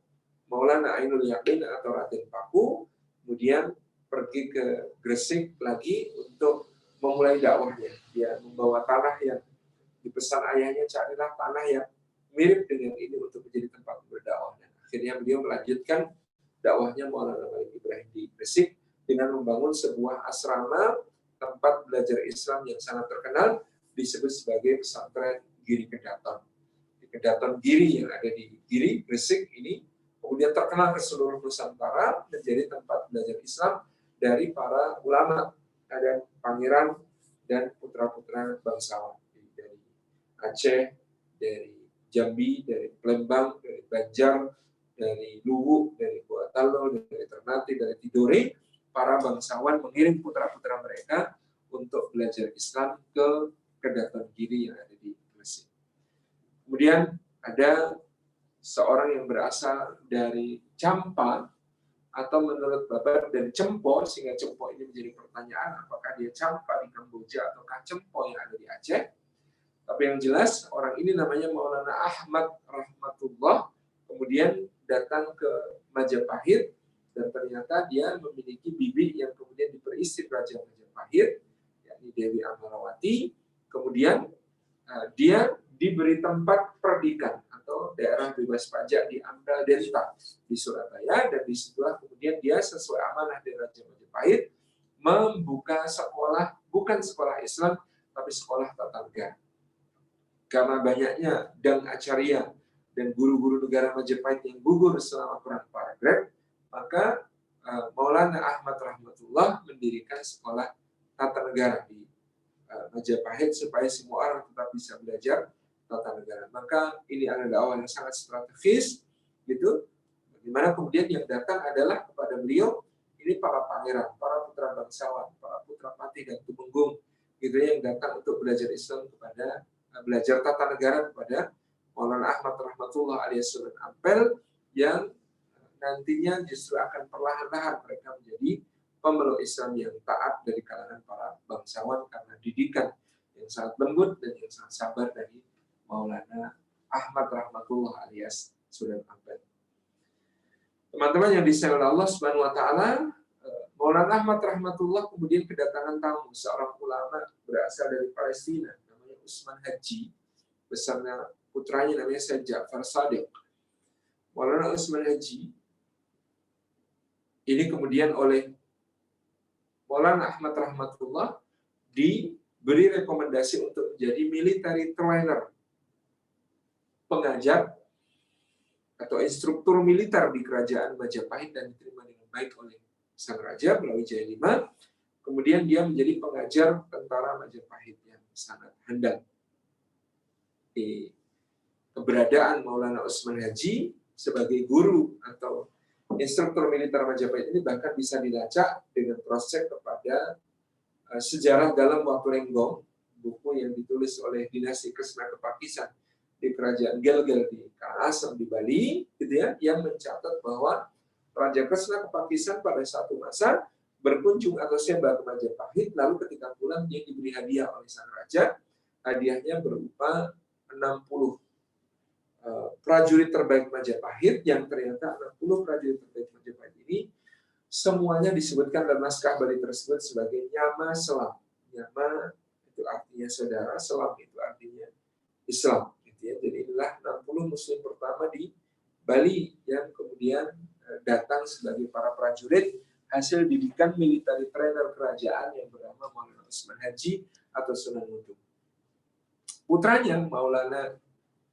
Maulana Ainul Yakin atau Raden Paku, kemudian pergi ke Gresik lagi untuk memulai dakwahnya. Dia membawa tanah yang dipesan ayahnya, carilah tanah yang mirip dengan ini untuk menjadi tempat berdakwah. Dan akhirnya beliau melanjutkan dakwahnya Maulana Malik Ibrahim di Gresik dengan membangun sebuah asrama tempat belajar Islam yang sangat terkenal, disebut sebagai pesantren Giri Kedaton. Di Kedaton Giri yang ada di Giri, Gresik ini kemudian terkenal ke seluruh Nusantara, menjadi tempat belajar Islam dari para ulama, ada pangeran dan putra-putra bangsawan dari Aceh, dari Jambi, dari Palembang, dari Banjar, dari Luwu, dari Gorontalo, dari Ternate, dari Tidore. Para bangsawan mengirim putra-putra mereka untuk belajar Islam ke Kedaton Giri yang ada di Gresik. Kemudian ada seorang yang berasal dari Campa, atau menurut Babar dari Cempo, sehingga Cempo ini menjadi pertanyaan apakah dia Campa di Kamboja ataukah Cempo yang ada di Aceh. Tapi yang jelas orang ini namanya Maulana Ahmad Rahmatullah, kemudian datang ke Majapahit, dan ternyata dia memiliki bibi yang kemudian diperistri Raja Majapahit, yakni Dewi Amarawati. Kemudian dia diberi tempat perdikan atau daerah bebas pajak di Ampel Delta di Surabaya, dan disitulah kemudian dia sesuai amanah dari Raja Majapahit membuka sekolah, bukan sekolah Islam tapi sekolah tata negara. Karena banyaknya dang acarya dan guru-guru negara Majapahit yang gugur selama perang Paragraf, maka Maulana Ahmad Rahmatullah mendirikan sekolah tata negara di Majapahit supaya semua orang tetap bisa belajar tata negara. Maka ini adalah dakwah yang sangat strategis, gitu. Dimana kemudian yang datang adalah kepada beliau ini para pangeran, para putra bangsawan, para putra patih dan tumenggung, gitu, yang datang untuk belajar Islam kepada belajar tata negara kepada Maulana Ahmad Rahmatullah alias Sunan Ampel, yang nantinya justru akan perlahan-lahan mereka menjadi pemeluk Islam yang taat dari kalangan para bangsawan karena didikan yang sangat lembut dan yang sangat sabar dari Maulana Ahmad Rahmatullah alias Sunan Ampel. Teman-teman yang disayang Allah Subhanahu wa taala, Maulana Ahmad Rahmatullah kemudian kedatangan tamu, seorang ulama berasal dari Palestina namanya Usman Haji, beserta putranya namanya Said Ja'far Shadiq. Maulana Usman Haji ini kemudian oleh Maulana Ahmad Rahmatullah diberi rekomendasi untuk menjadi military trainer, pengajar atau instruktur militer di kerajaan Majapahit, dan diterima dengan baik oleh sang raja melalui Jaya V. Kemudian dia menjadi pengajar tentara Majapahit yang sangat handal. Di keberadaan Maulana Usman Haji sebagai guru atau instruktur militer Majapahit ini bahkan bisa dilacak dengan cross-check kepada Sejarah dalam Waktu Renggong, buku yang ditulis oleh dinasti Kresna Kepakisan di Kerajaan Gelgel di Karangasem di Bali, gitu ya, yang mencatat bahwa Raja Kresna Kepakisan pada satu masa berkunjung atau sebar ke Majapahit, lalu ketika pulang dia diberi hadiah oleh sang raja. Hadiahnya berupa 60 prajurit terbaik Majapahit, yang ternyata 60 prajurit terbaik Majapahit ini semuanya disebutkan dalam naskah Bali tersebut sebagai Nyama Selam. Nyama itu artinya saudara, Selam itu artinya Islam. Gitu ya. Jadi inilah 60 Muslim pertama di Bali yang kemudian datang sebagai para prajurit hasil didikan military trainer kerajaan yang bernama Maulana Usman Haji atau Sunan Ngudung. Putranya Maulana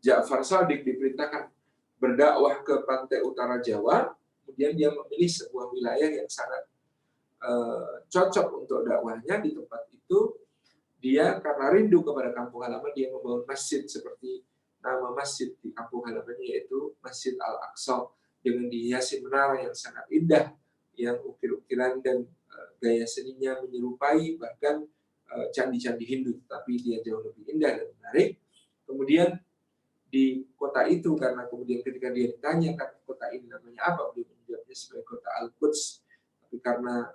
Ja'far Shadiq diperintahkan berdakwah ke pantai utara Jawa. Kemudian dia memilih sebuah wilayah yang sangat cocok untuk dakwahnya. Di tempat itu dia karena rindu kepada kampung halaman, dia membangun masjid seperti nama masjid di kampung halamannya, yaitu Masjid Al-Aqsa, dengan dihiasi menara yang sangat indah, yang ukir-ukiran dan gaya seninya menyerupai bahkan candi-candi Hindu, tapi dia jauh lebih indah dan menarik. Kemudian di kota itu, karena kemudian ketika dia ditanyakan kota ini namanya apa, beliau menjawabnya sebagai kota Al-Quds. Tapi karena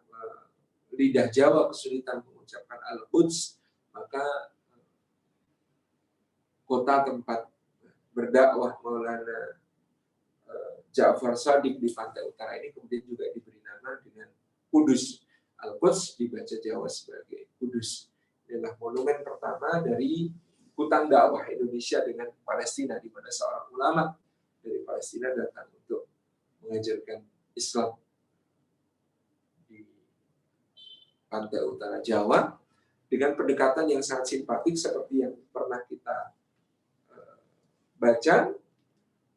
lidah Jawa kesulitan mengucapkan Al-Quds, maka kota tempat berdakwah Maulana Ja'far Shadiq di pantai utara ini kemudian juga diberi nama dengan Kudus. Al-Quds dibaca Jawa sebagai Kudus. Inilah monumen pertama dari hutan dakwah Indonesia dengan Palestina, di mana seorang ulama dari Palestina datang untuk mengajarkan Islam di pantai utara Jawa dengan pendekatan yang sangat simpatik seperti yang pernah kita baca.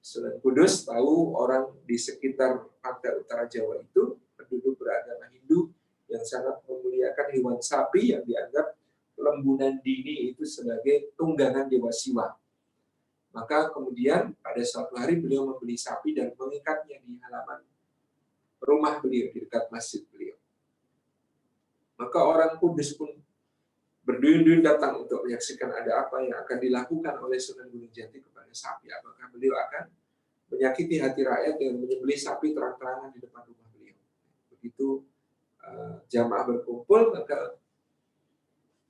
Sunan Kudus tahu orang di sekitar pantai utara Jawa itu penduduk beragama Hindu yang sangat memuliakan hewan sapi yang dianggap lembunan dini itu sebagai tunggangan dewa Siwa. Maka kemudian pada suatu hari beliau membeli sapi dan mengikatnya di halaman rumah beliau, di dekat masjid beliau. Maka orang Kudus pun berduyun-duyun datang untuk menyaksikan ada apa yang akan dilakukan oleh Sunan Gunung Jati kepada sapi. Apakah beliau akan menyakiti hati rakyat dengan menyembelih sapi terang-terangan di depan rumah beliau. Begitu jamaah berkumpul, maka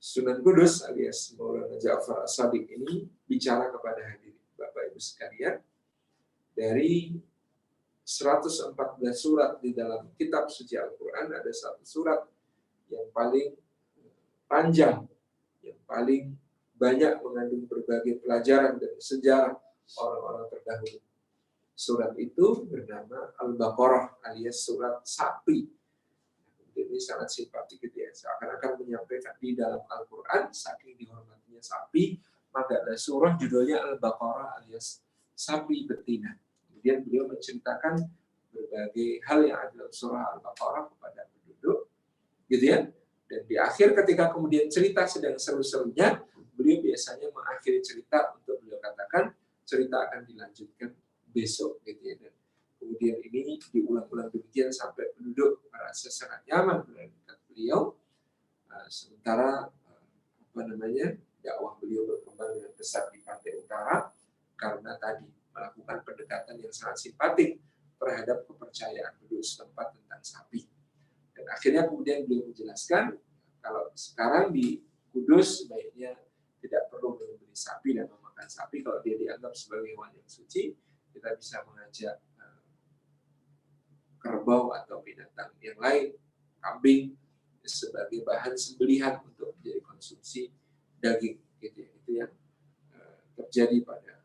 Sunan Kudus alias Maulana Ja'far Shadiq ini bicara kepada hadirin, Bapak Ibu sekalian, dari 114 surat di dalam kitab suci Al-Quran, ada satu surat yang paling panjang, yang paling banyak mengandung berbagai pelajaran dan sejarah orang-orang terdahulu. Surat itu bernama Al-Baqarah alias surat sapi. Ini sangat simpatik gitu ya. Seakan-akan menyampaikan di dalam Al-Quran, saking dihormatinya sapi, maka ada surah judulnya Al-Baqarah alias sapi betina. Kemudian beliau menceritakan berbagai hal yang ada dalam surah Al-Baqarah kepada penduduk, gitu ya. Dan di akhir ketika kemudian cerita sedang seru-serunya, beliau biasanya mengakhiri cerita untuk beliau katakan, cerita akan dilanjutkan besok, gitu ya. Dan kemudian ini diulang-ulang demikian sampai penduduk merasa sangat nyaman berada dekat beliau. Sementara dakwah beliau berkembang dengan besar di pantai utara karena tadi melakukan pendekatan yang sangat simpatik terhadap kepercayaan penduduk setempat tentang sapi. Dan akhirnya kemudian beliau menjelaskan kalau sekarang di Kudus sebaiknya tidak perlu membeli sapi dan memakan sapi kalau dia dianggap sebagai hewan yang suci. Kita bisa mengajak kerbau atau binatang yang lain, kambing, sebagai bahan sembelihan untuk menjadi konsumsi daging. Gitu. Itu yang terjadi pada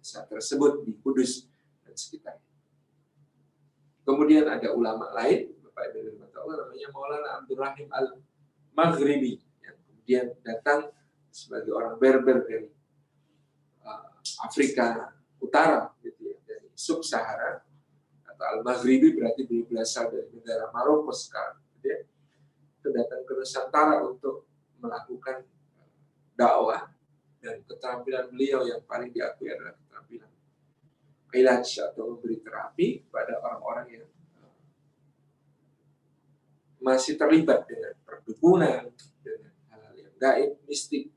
saat tersebut di Kudus dan sekitarnya. Kemudian ada ulama lain, Bapak Ibu Allah, namanya Maulana Abdurrahim Al-Maghribi, yang kemudian datang sebagai orang Berber dari Afrika Utara, gitu ya, dari Sub-Sahara. Al-Maghribi berarti berasal dari negara Maroko sekarang. Dia datang ke Nusantara untuk melakukan dakwah, dan keterampilan beliau yang paling diakui adalah keterampilan ilaj atau memberi terapi kepada orang-orang yang masih terlibat dengan perdukunan, dengan hal-hal yang gaib, mistik,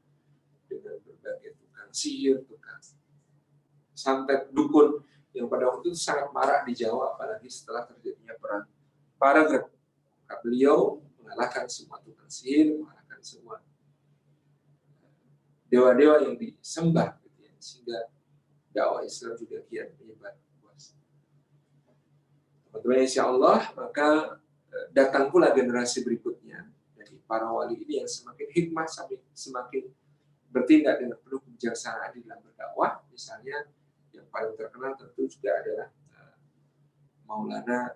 dengan berbagai tukang sihir, tukang santet, dukun, yang pada waktu itu sangat marak di Jawa, apalagi setelah terjadinya perang Paragraf. Maka beliau mengalahkan semua tukang sihir, mengalahkan semua dewa-dewa yang disembah, gitu ya, sehingga dakwah Islam juga kian menyebar luas. Teman-teman, insya Allah, maka datang pula generasi berikutnya dari para wali ini yang semakin hikmah, semakin bertindak dengan penuh kebijaksanaan di dalam berdakwah. Misalnya yang paling terkenal tentu juga adalah Maulana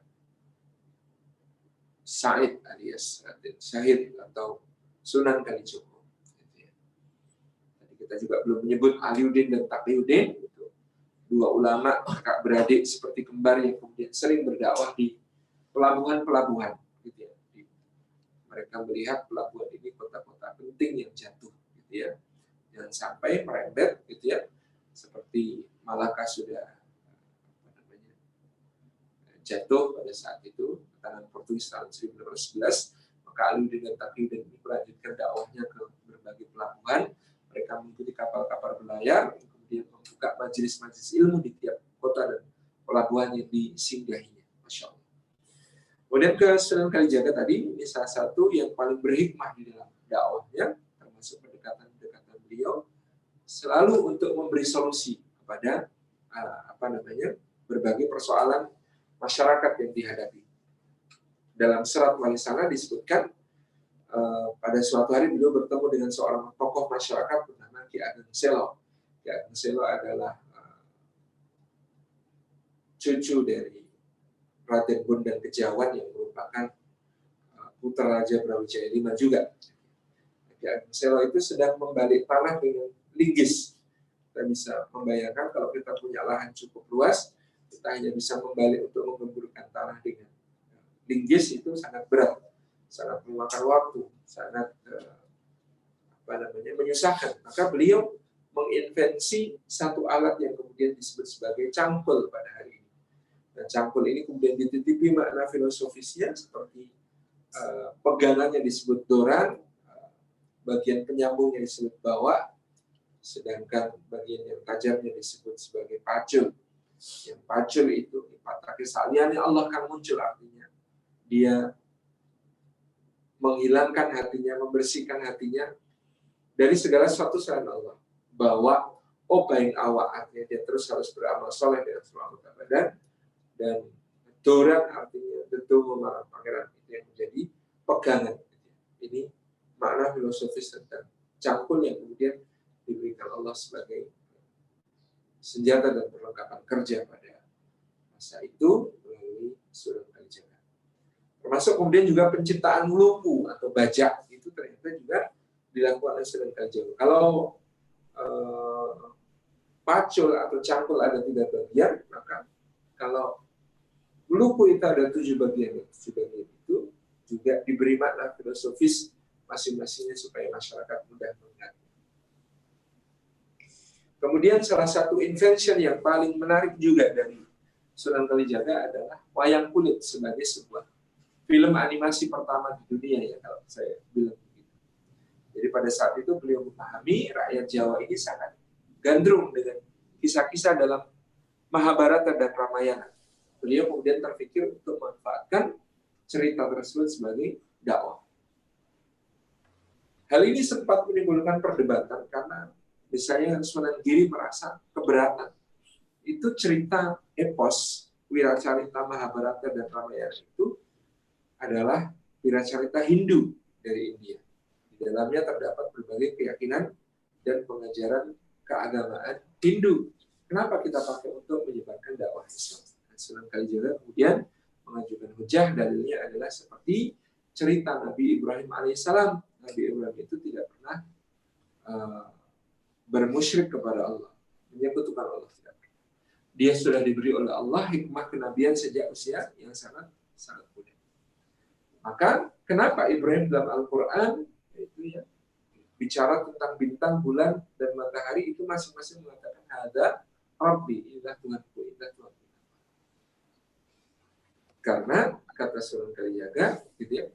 Said alias Syahid atau Sunan Kalijogo. Tadi kita juga belum menyebut Aliuddin dan Taqiyuddin, dua ulama kakak beradik seperti kembar yang kemudian sering berdakwah di pelabuhan-pelabuhan, gitu ya. Mereka melihat pelabuhan ini kota-kota penting yang jatuh, gitu ya. Jangan sampai merembet, gitu ya. Seperti Malaka sudah jatuh pada saat itu ke tangan Portugis tahun 1911, maka Aliuddin dan Taqiyuddin ini melanjutkan dakwahnya ke berbagai pelabuhan. Mereka mengikuti kapal-kapal berlayar, kemudian membuka majelis-majelis ilmu di tiap kota dan pelabuhan yang disinggahinya. Masya Allah. Kemudian ke Sunan Kalijaga tadi, ini salah satu yang paling berhikmah di dalam dakwahnya, termasuk pendekatan-pendekatan beliau, selalu untuk memberi solusi kepada berbagai persoalan masyarakat yang dihadapi. Dalam Serat Wali Sana disebutkan, pada suatu hari beliau bertemu dengan seorang tokoh masyarakat bernama Ki Ageng Selo. Ki Ageng Selo adalah cucu dari Raden Bondan Kejawan yang merupakan putra Raja Brawijaya V juga. Ki Ageng Selo itu sedang membalik tanah dengan linggis. Kita bisa membayangkan kalau kita punya lahan cukup luas, kita hanya bisa membalik untuk menggemburkan tanah dengan linggis, itu sangat berat, sangat memakan waktu, sangat menyusahkan. Maka beliau menginvensi satu alat yang kemudian disebut sebagai cangkul pada hari ini. Dan cangkul ini kemudian dititipi makna filosofisnya seperti pegangannya disebut doran, bagian penyambungnya disebut bawah, sedangkan bagian yang tajamnya disebut sebagai pacul. Yang pacul itu dipatahkan saliannya Allah akan muncul, artinya dia menghilangkan hatinya, membersihkan hatinya dari segala sesuatu selain Allah. Bahwa bain awak, artinya dia terus harus beramal soleh dengan selamat abadan, dan doran artinya tentu memarah pangeran, itu yang menjadi pegangan. Ini makna filosofis tentang cangkul yang kemudian diberikan Allah sebagai senjata dan perlengkapan kerja pada masa itu melalui Sunan Kalijaga. Termasuk kemudian juga penciptaan luku atau bajak, itu ternyata juga dilakukan oleh Sunan Kalijaga. Kalau pacul atau cangkul ada 3 bagian, maka kalau luku itu ada 7 bagian. 7 bagian itu juga diberi makna filosofis masing-masingnya supaya masyarakat mudah mengerti. Kemudian salah satu invention yang paling menarik juga dari Sunan Kalijaga adalah wayang kulit sebagai sebuah film animasi pertama di dunia, ya kalau saya bilang begitu. Jadi pada saat itu beliau memahami rakyat Jawa ini sangat gandrung dengan kisah-kisah dalam Mahabharata dan Ramayana. Beliau kemudian terpikir untuk memanfaatkan cerita tersebut sebagai dakwah. Hal ini sempat menimbulkan perdebatan karena misalnya Sunan Giri merasa keberatan. Itu cerita epos, wiracarita Mahabharata dan Ramayana itu adalah wiracarita Hindu dari India. Di dalamnya terdapat berbagai keyakinan dan pengajaran keagamaan Hindu. Kenapa kita pakai untuk menyebarkan dakwah Islam? Sunan Kalijaga kemudian mengajukan hujah, dalilnya adalah seperti cerita Nabi Ibrahim alaihissalam. Nabi Ibrahim itu tidak pernah bermusyrik kepada Allah, menyekutukan Allah, tidak pernah. Dia sudah diberi oleh Allah hikmah kenabian sejak usia yang sangat muda. Maka kenapa Ibrahim dalam Al-Quran itu ya bicara tentang bintang, bulan, dan matahari itu masing-masing mengatakan ada Rabbi, inilah Tuhanku, inilah Tuhanku. Karena kata Sunan Kalijaga, gitu ya,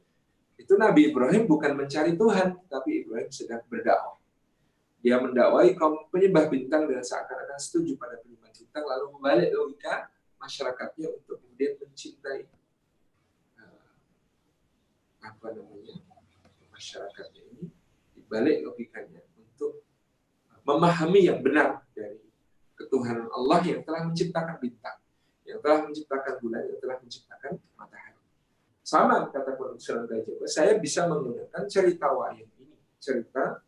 Nabi Ibrahim bukan mencari Tuhan, tapi Ibrahim sedang berdakwah. Dia mendakwai kaum penyembah bintang dengan seakan-akan setuju pada penyembah bintang, lalu membalik logika masyarakatnya untuk kemudian mencintai masyarakatnya ini, dibalik logikanya untuk memahami yang benar dari ketuhanan Allah yang telah menciptakan bintang, yang telah menciptakan bulan, yang telah menciptakan matahari. Sama kata Sunan Kalijaga, saya bisa menggunakan cerita wayang ini, cerita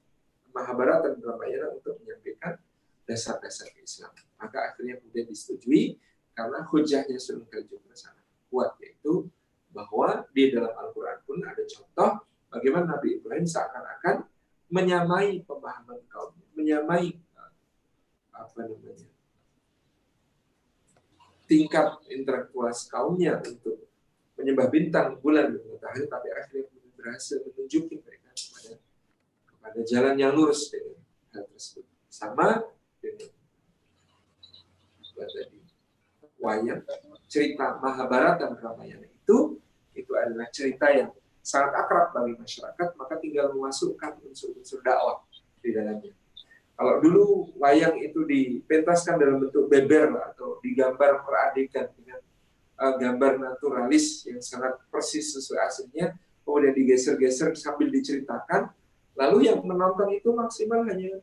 Mahabharata dan Ramayana untuk menyampaikan dasar-dasar Islam. Maka akhirnya kemudian disetujui karena hujahnya Sunan Kalijaga sangat kuat, yaitu bahwa di dalam Al-Quran pun ada contoh bagaimana Nabi Ibrahim seakan-akan menyamai pemahaman kaum, menyamai tingkat intelektualitas kaumnya untuk menyembah bintang, bulan, dan matahari, tapi akhirnya berhasil menunjukin mereka kepada jalan yang lurus dengan hal tersebut. Sama dengan tadi wayang, cerita Mahabharata dan Ramayana itu adalah cerita yang sangat akrab bagi masyarakat, maka tinggal memasukkan unsur-unsur dakwah di dalamnya. Kalau dulu wayang itu dipentaskan dalam bentuk beber atau digambar peradegan dengan gambar naturalis yang sangat persis sesuai aslinya, kemudian digeser-geser sambil diceritakan, lalu yang menonton itu maksimal hanya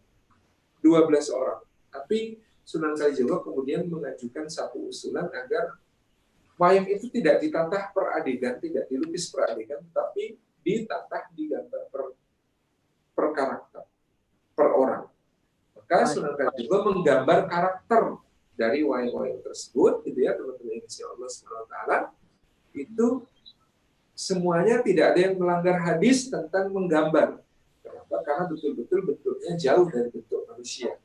12 orang. Tapi Sunan Kalijaga kemudian mengajukan satu usulan agar wayang itu tidak ditatah per adegan, tidak dilukis per adegan, tapi ditatah digambar per karakter, per orang. Maka Sunan Kalijaga menggambar karakter dari wayang-wayang tersebut, gitu ya, teman-teman yang disayang Allah SWT, itu semuanya tidak ada yang melanggar hadis tentang menggambar. Kenapa? Karena betul-betul bentuknya jauh dari bentuk manusia.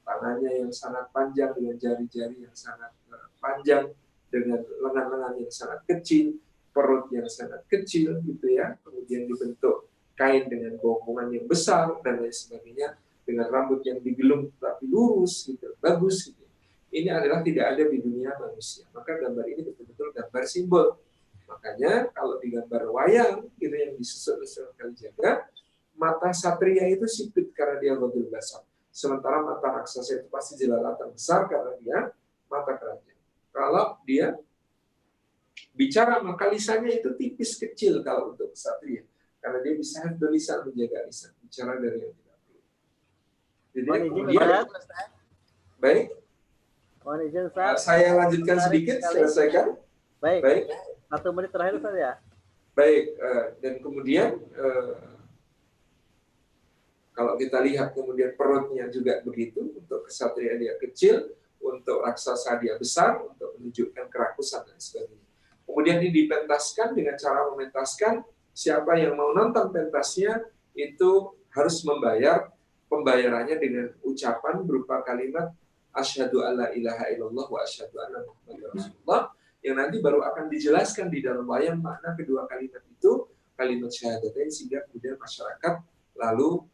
Tangannya yang sangat panjang dengan jari-jari yang sangat panjang, dengan lengan-lengan yang sangat kecil, perut yang sangat kecil, gitu ya. Kemudian dibentuk kain dengan bongkongan yang besar dan lain sebagainya, dengan rambut yang digelung tapi lurus, gitu, bagus, gitu. Ini adalah tidak ada di dunia manusia. Maka gambar ini betul-betul gambar simbol. Makanya kalau digambar wayang, itu yang disusun oleh Sunan Kalijaga, mata satria itu sipit karena dia godul basar. Sementara mata raksasa itu pasti jelalatan besar karena dia mata kerajaan. Kalau dia bicara, maka lisannya itu tipis kecil kalau untuk satria. Karena dia bisa menjaga lisan. Bicara dari yang tidak perlu. Jadi kemudian, baik. Saya lanjutkan sedikit, selesaikan. Baik. 1 menit terakhir saja. Baik, dan kemudian kalau kita lihat kemudian perutnya juga begitu, untuk kesatria dia kecil, untuk raksasa dia besar, untuk menunjukkan kerakusan dan sebagainya. Kemudian ini dipentaskan dengan cara mementaskan, siapa yang mau nonton pentasnya itu harus membayar, pembayarannya dengan ucapan berupa kalimat asyhadu alla ilaha illallah wa asyhadu anna muhammadar rasulullah, yang nanti baru akan dijelaskan di dalam wayang makna kedua kalimat itu, kalimat syahadatain, sehingga kemudian masyarakat lalu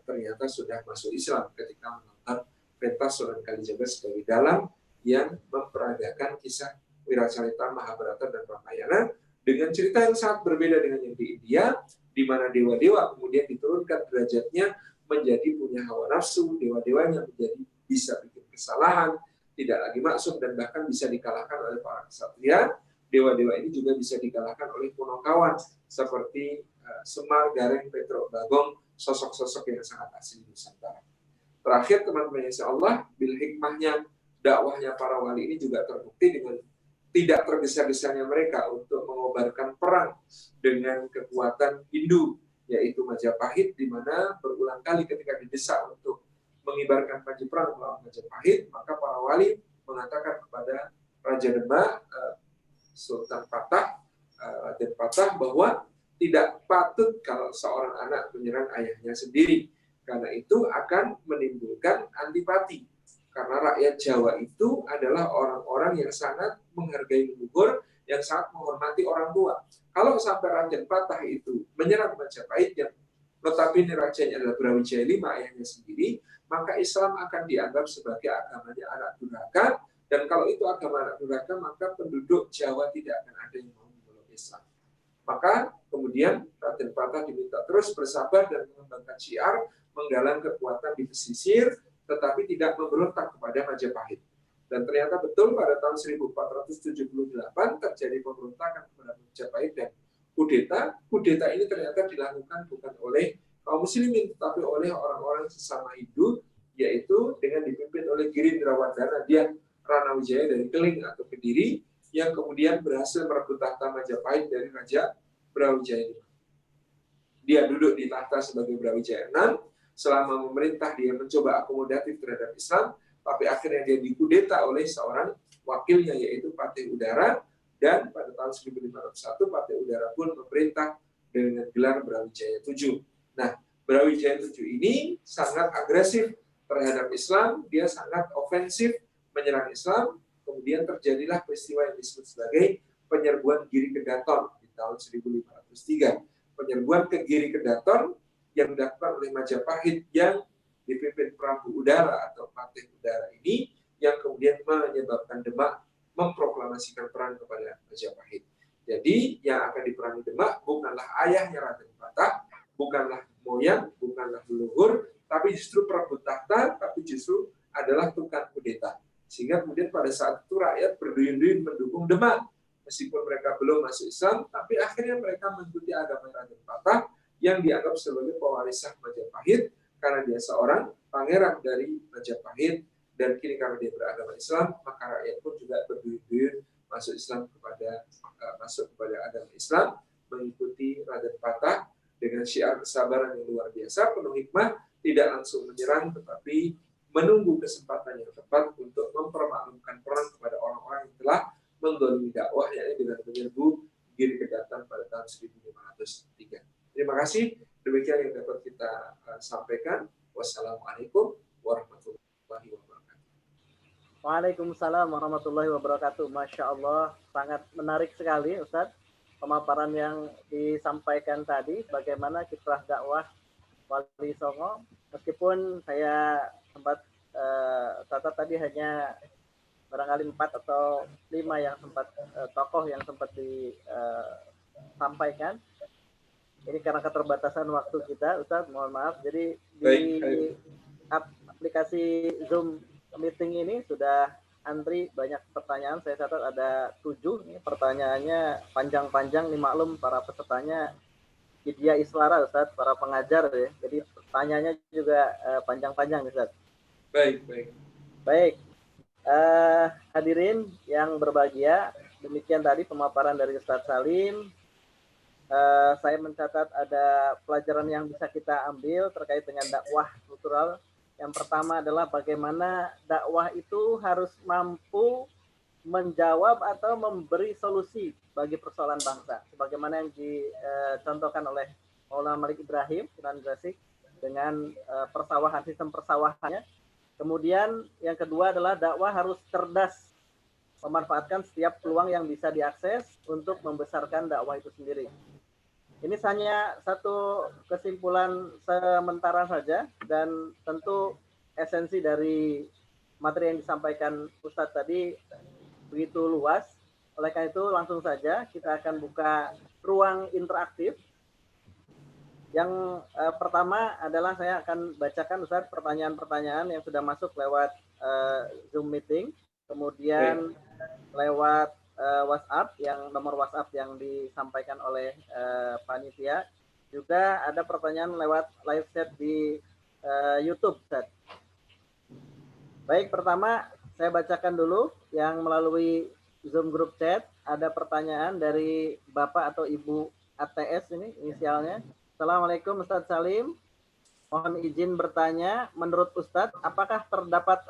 ternyata sudah masuk Islam ketika menonton pentas Sunan Kalijaga sebagai dalang yang memperagakan kisah wiracarita Mahabharata dan Ramayana dengan cerita yang sangat berbeda dengan yang di India, di mana dewa-dewa kemudian diturunkan derajatnya menjadi punya hawa nafsu, dewa-dewanya menjadi bisa bikin kesalahan, tidak lagi maksum, dan bahkan bisa dikalahkan oleh para ksatria. Dewa-dewa ini juga bisa dikalahkan oleh punakawan seperti Semar, Gareng, Petro, Bagong, sosok-sosok yang sangat asli Nusantara. Terakhir, teman-teman insya Allah, bil hikmahnya dakwahnya para wali ini juga terbukti dengan tidak tergesa-gesanya mereka untuk mengobarkan perang dengan kekuatan Hindu, yaitu Majapahit, di mana berulang kali ketika didesak untuk mengibarkan panji perang melawan Majapahit, maka para wali mengatakan kepada Raja Demak, Sultan Patah, Raden Patah, bahwa tidak patut kalau seorang anak menyerang ayahnya sendiri, karena itu akan menimbulkan antipati. Karena rakyat Jawa itu adalah orang-orang yang sangat menghargai leluhur, yang sangat menghormati orang tua. Kalau sampai Raden Patah itu menyerang Majapahit, yang notabene rajanya adalah Brawijaya V, ayahnya sendiri, maka Islam akan dianggap sebagai agamanya anak durhaka, dan kalau itu agama anak durhaka, maka penduduk Jawa tidak akan ada yang mau memeluk Islam. Maka kemudian Raden Patah diminta terus bersabar dan mengembangkan syiar, menggalang kekuatan di pesisir, tetapi tidak memberontak kepada Majapahit. Dan ternyata betul pada tahun 1478 terjadi pemberontakan kepada Majapahit dan kudeta. Kudeta ini ternyata dilakukan bukan oleh kaum muslimin, tetapi oleh orang-orang sesama Hindu, yaitu dengan dipimpin oleh Girindrawardhana dia Ranawijaya dari Keling atau Kediri, yang kemudian berhasil merebut tahta Majapahit dari Raja Brawijaya V. Dia duduk di tahta sebagai Brawijaya VI. Selama memerintah dia mencoba akomodatif terhadap Islam, tapi akhirnya dia dikudeta oleh seorang wakilnya, yaitu Patih Udara, dan pada tahun 1501 Patih Udara pun memerintah dengan gelar Brawijaya VII. Nah, Brawijaya VII ini sangat agresif terhadap Islam, dia sangat ofensif menyerang Islam. Kemudian terjadilah peristiwa yang disebut sebagai penyerbuan Giri Kedaton di tahun 1503. Penyerbuan ke Giri Kedaton yang dilakukan oleh Majapahit yang dipimpin Prabu Udara atau Patih Udara ini, yang kemudian menyebabkan Demak memproklamasikan perang kepada Majapahit. Jadi yang akan diperangi Demak bukanlah ayahnya Raden Patah, bukanlah moyang, bukanlah leluhur, tapi justru perebut tahta, tapi justru adalah tukang kudeta. Sehingga kemudian pada saat itu rakyat berduyun-duyun mendukung Demak. Meskipun mereka belum masuk Islam, tapi akhirnya mereka mengikuti agama Raden Patah yang dianggap sebagai pewarisan Majapahit, karena dia seorang pangeran dari Majapahit, dan kini karena dia beragama Islam, maka rakyat pun juga berduyun-duyun masuk kepada agama Islam, mengikuti Raden Patah dengan syiar kesabaran yang luar biasa, penuh hikmah, tidak langsung menyerang, tetapi menunggu kesempatan yang tepat untuk mempermaklumkan perang kepada orang-orang yang telah menggolimi dakwah, yakni dengan menyerbu Giri Kedaton pada tahun 1503. Terima kasih. Demikian yang dapat kita sampaikan. Wassalamualaikum warahmatullahi wabarakatuh. Waalaikumsalam warahmatullahi wabarakatuh. Masya Allah, sangat menarik sekali Ustadz pemaparan yang disampaikan tadi, bagaimana kiprah dakwah Wali Songo. Meskipun saya sempat catat tadi hanya barangkali 4 atau 5 yang sempat tokoh yang sempat disampaikan. Ini karena keterbatasan waktu kita, Ustadz, mohon maaf. Jadi di aplikasi Zoom meeting ini sudah antri banyak pertanyaan. Saya catat ada 7. Ini pertanyaannya panjang-panjang, dimaklum para pesertanya Widya Iswara, Ustadz, para pengajar ya. Jadi pertanyaannya juga panjang-panjang, Ustadz. Baik. Hadirin yang berbahagia, demikian tadi pemaparan dari Ustadz Salim. Saya mencatat ada pelajaran yang bisa kita ambil terkait dengan dakwah kultural. Yang pertama adalah bagaimana dakwah itu harus mampu menjawab atau memberi solusi bagi persoalan bangsa. Sebagaimana yang dicontohkan oleh Maulana Malik Ibrahim, Sunan Gresik, dengan persawahan, sistem persawahannya. Kemudian yang kedua adalah dakwah harus cerdas, memanfaatkan setiap peluang yang bisa diakses untuk membesarkan dakwah itu sendiri. Ini hanya satu kesimpulan sementara saja, dan tentu esensi dari materi yang disampaikan Ustadz tadi begitu luas. Oleh karena itu langsung saja kita akan buka ruang interaktif. Yang pertama adalah saya akan bacakan Ustadz pertanyaan-pertanyaan yang sudah masuk lewat Zoom meeting, kemudian lewat WhatsApp, yang nomor WhatsApp yang disampaikan oleh panitia. Juga ada pertanyaan lewat live chat di YouTube, Ustadz. Baik, pertama saya bacakan dulu yang melalui Zoom group chat. Ada pertanyaan dari Bapak atau Ibu ATS, ini inisialnya. Assalamualaikum Ustadz Salim. Mohon izin bertanya, menurut Ustadz, apakah terdapat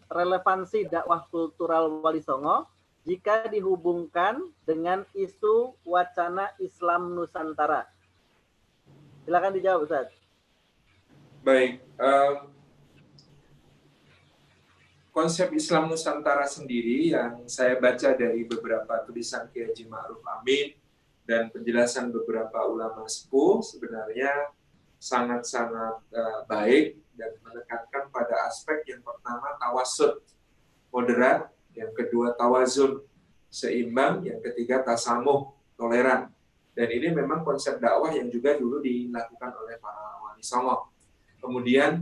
relevansi dakwah kultural Wali Songo jika dihubungkan dengan isu wacana Islam Nusantara? Silakan dijawab, Ustadz. Baik. Konsep Islam Nusantara sendiri yang saya baca dari beberapa tulisan Kiai Haji Ma'ruf Amin dan penjelasan beberapa ulama sepuh sebenarnya sangat-sangat baik dan menekankan pada aspek yang pertama tawasud, moderat, yang kedua tawazun, seimbang, yang ketiga tasamuh, toleran. Dan ini memang konsep dakwah yang juga dulu dilakukan oleh para wali songo. Kemudian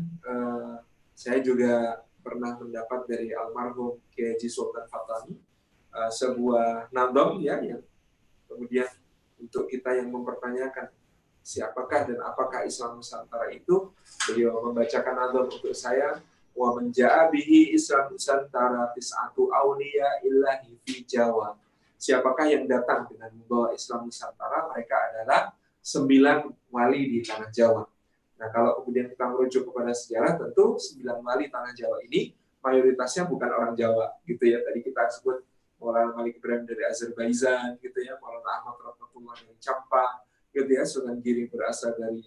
saya juga pernah mendapat dari almarhum Kiai Haji Sultan Fatani sebuah nadom ya, yang kemudian untuk kita yang mempertanyakan siapakah dan apakah Islam Nusantara itu, beliau membacakan nadom untuk saya, wa menja'a bihi Islam Nusantara tis'atu awliya illahi fi Jawa. Siapakah yang datang dengan membawa Islam Nusantara, mereka adalah 9 wali di tanah Jawa. Nah, kalau kemudian kita merujuk kepada sejarah, tentu 9 wali tanah Jawa ini mayoritasnya bukan orang Jawa, gitu ya. Tadi kita sebut Maulana Malik Ibrahim dari Azerbaijan, gitu ya, Maulana Ahmad Rahmatullah dari Campa, gitu ya, Sunan Giri berasal dari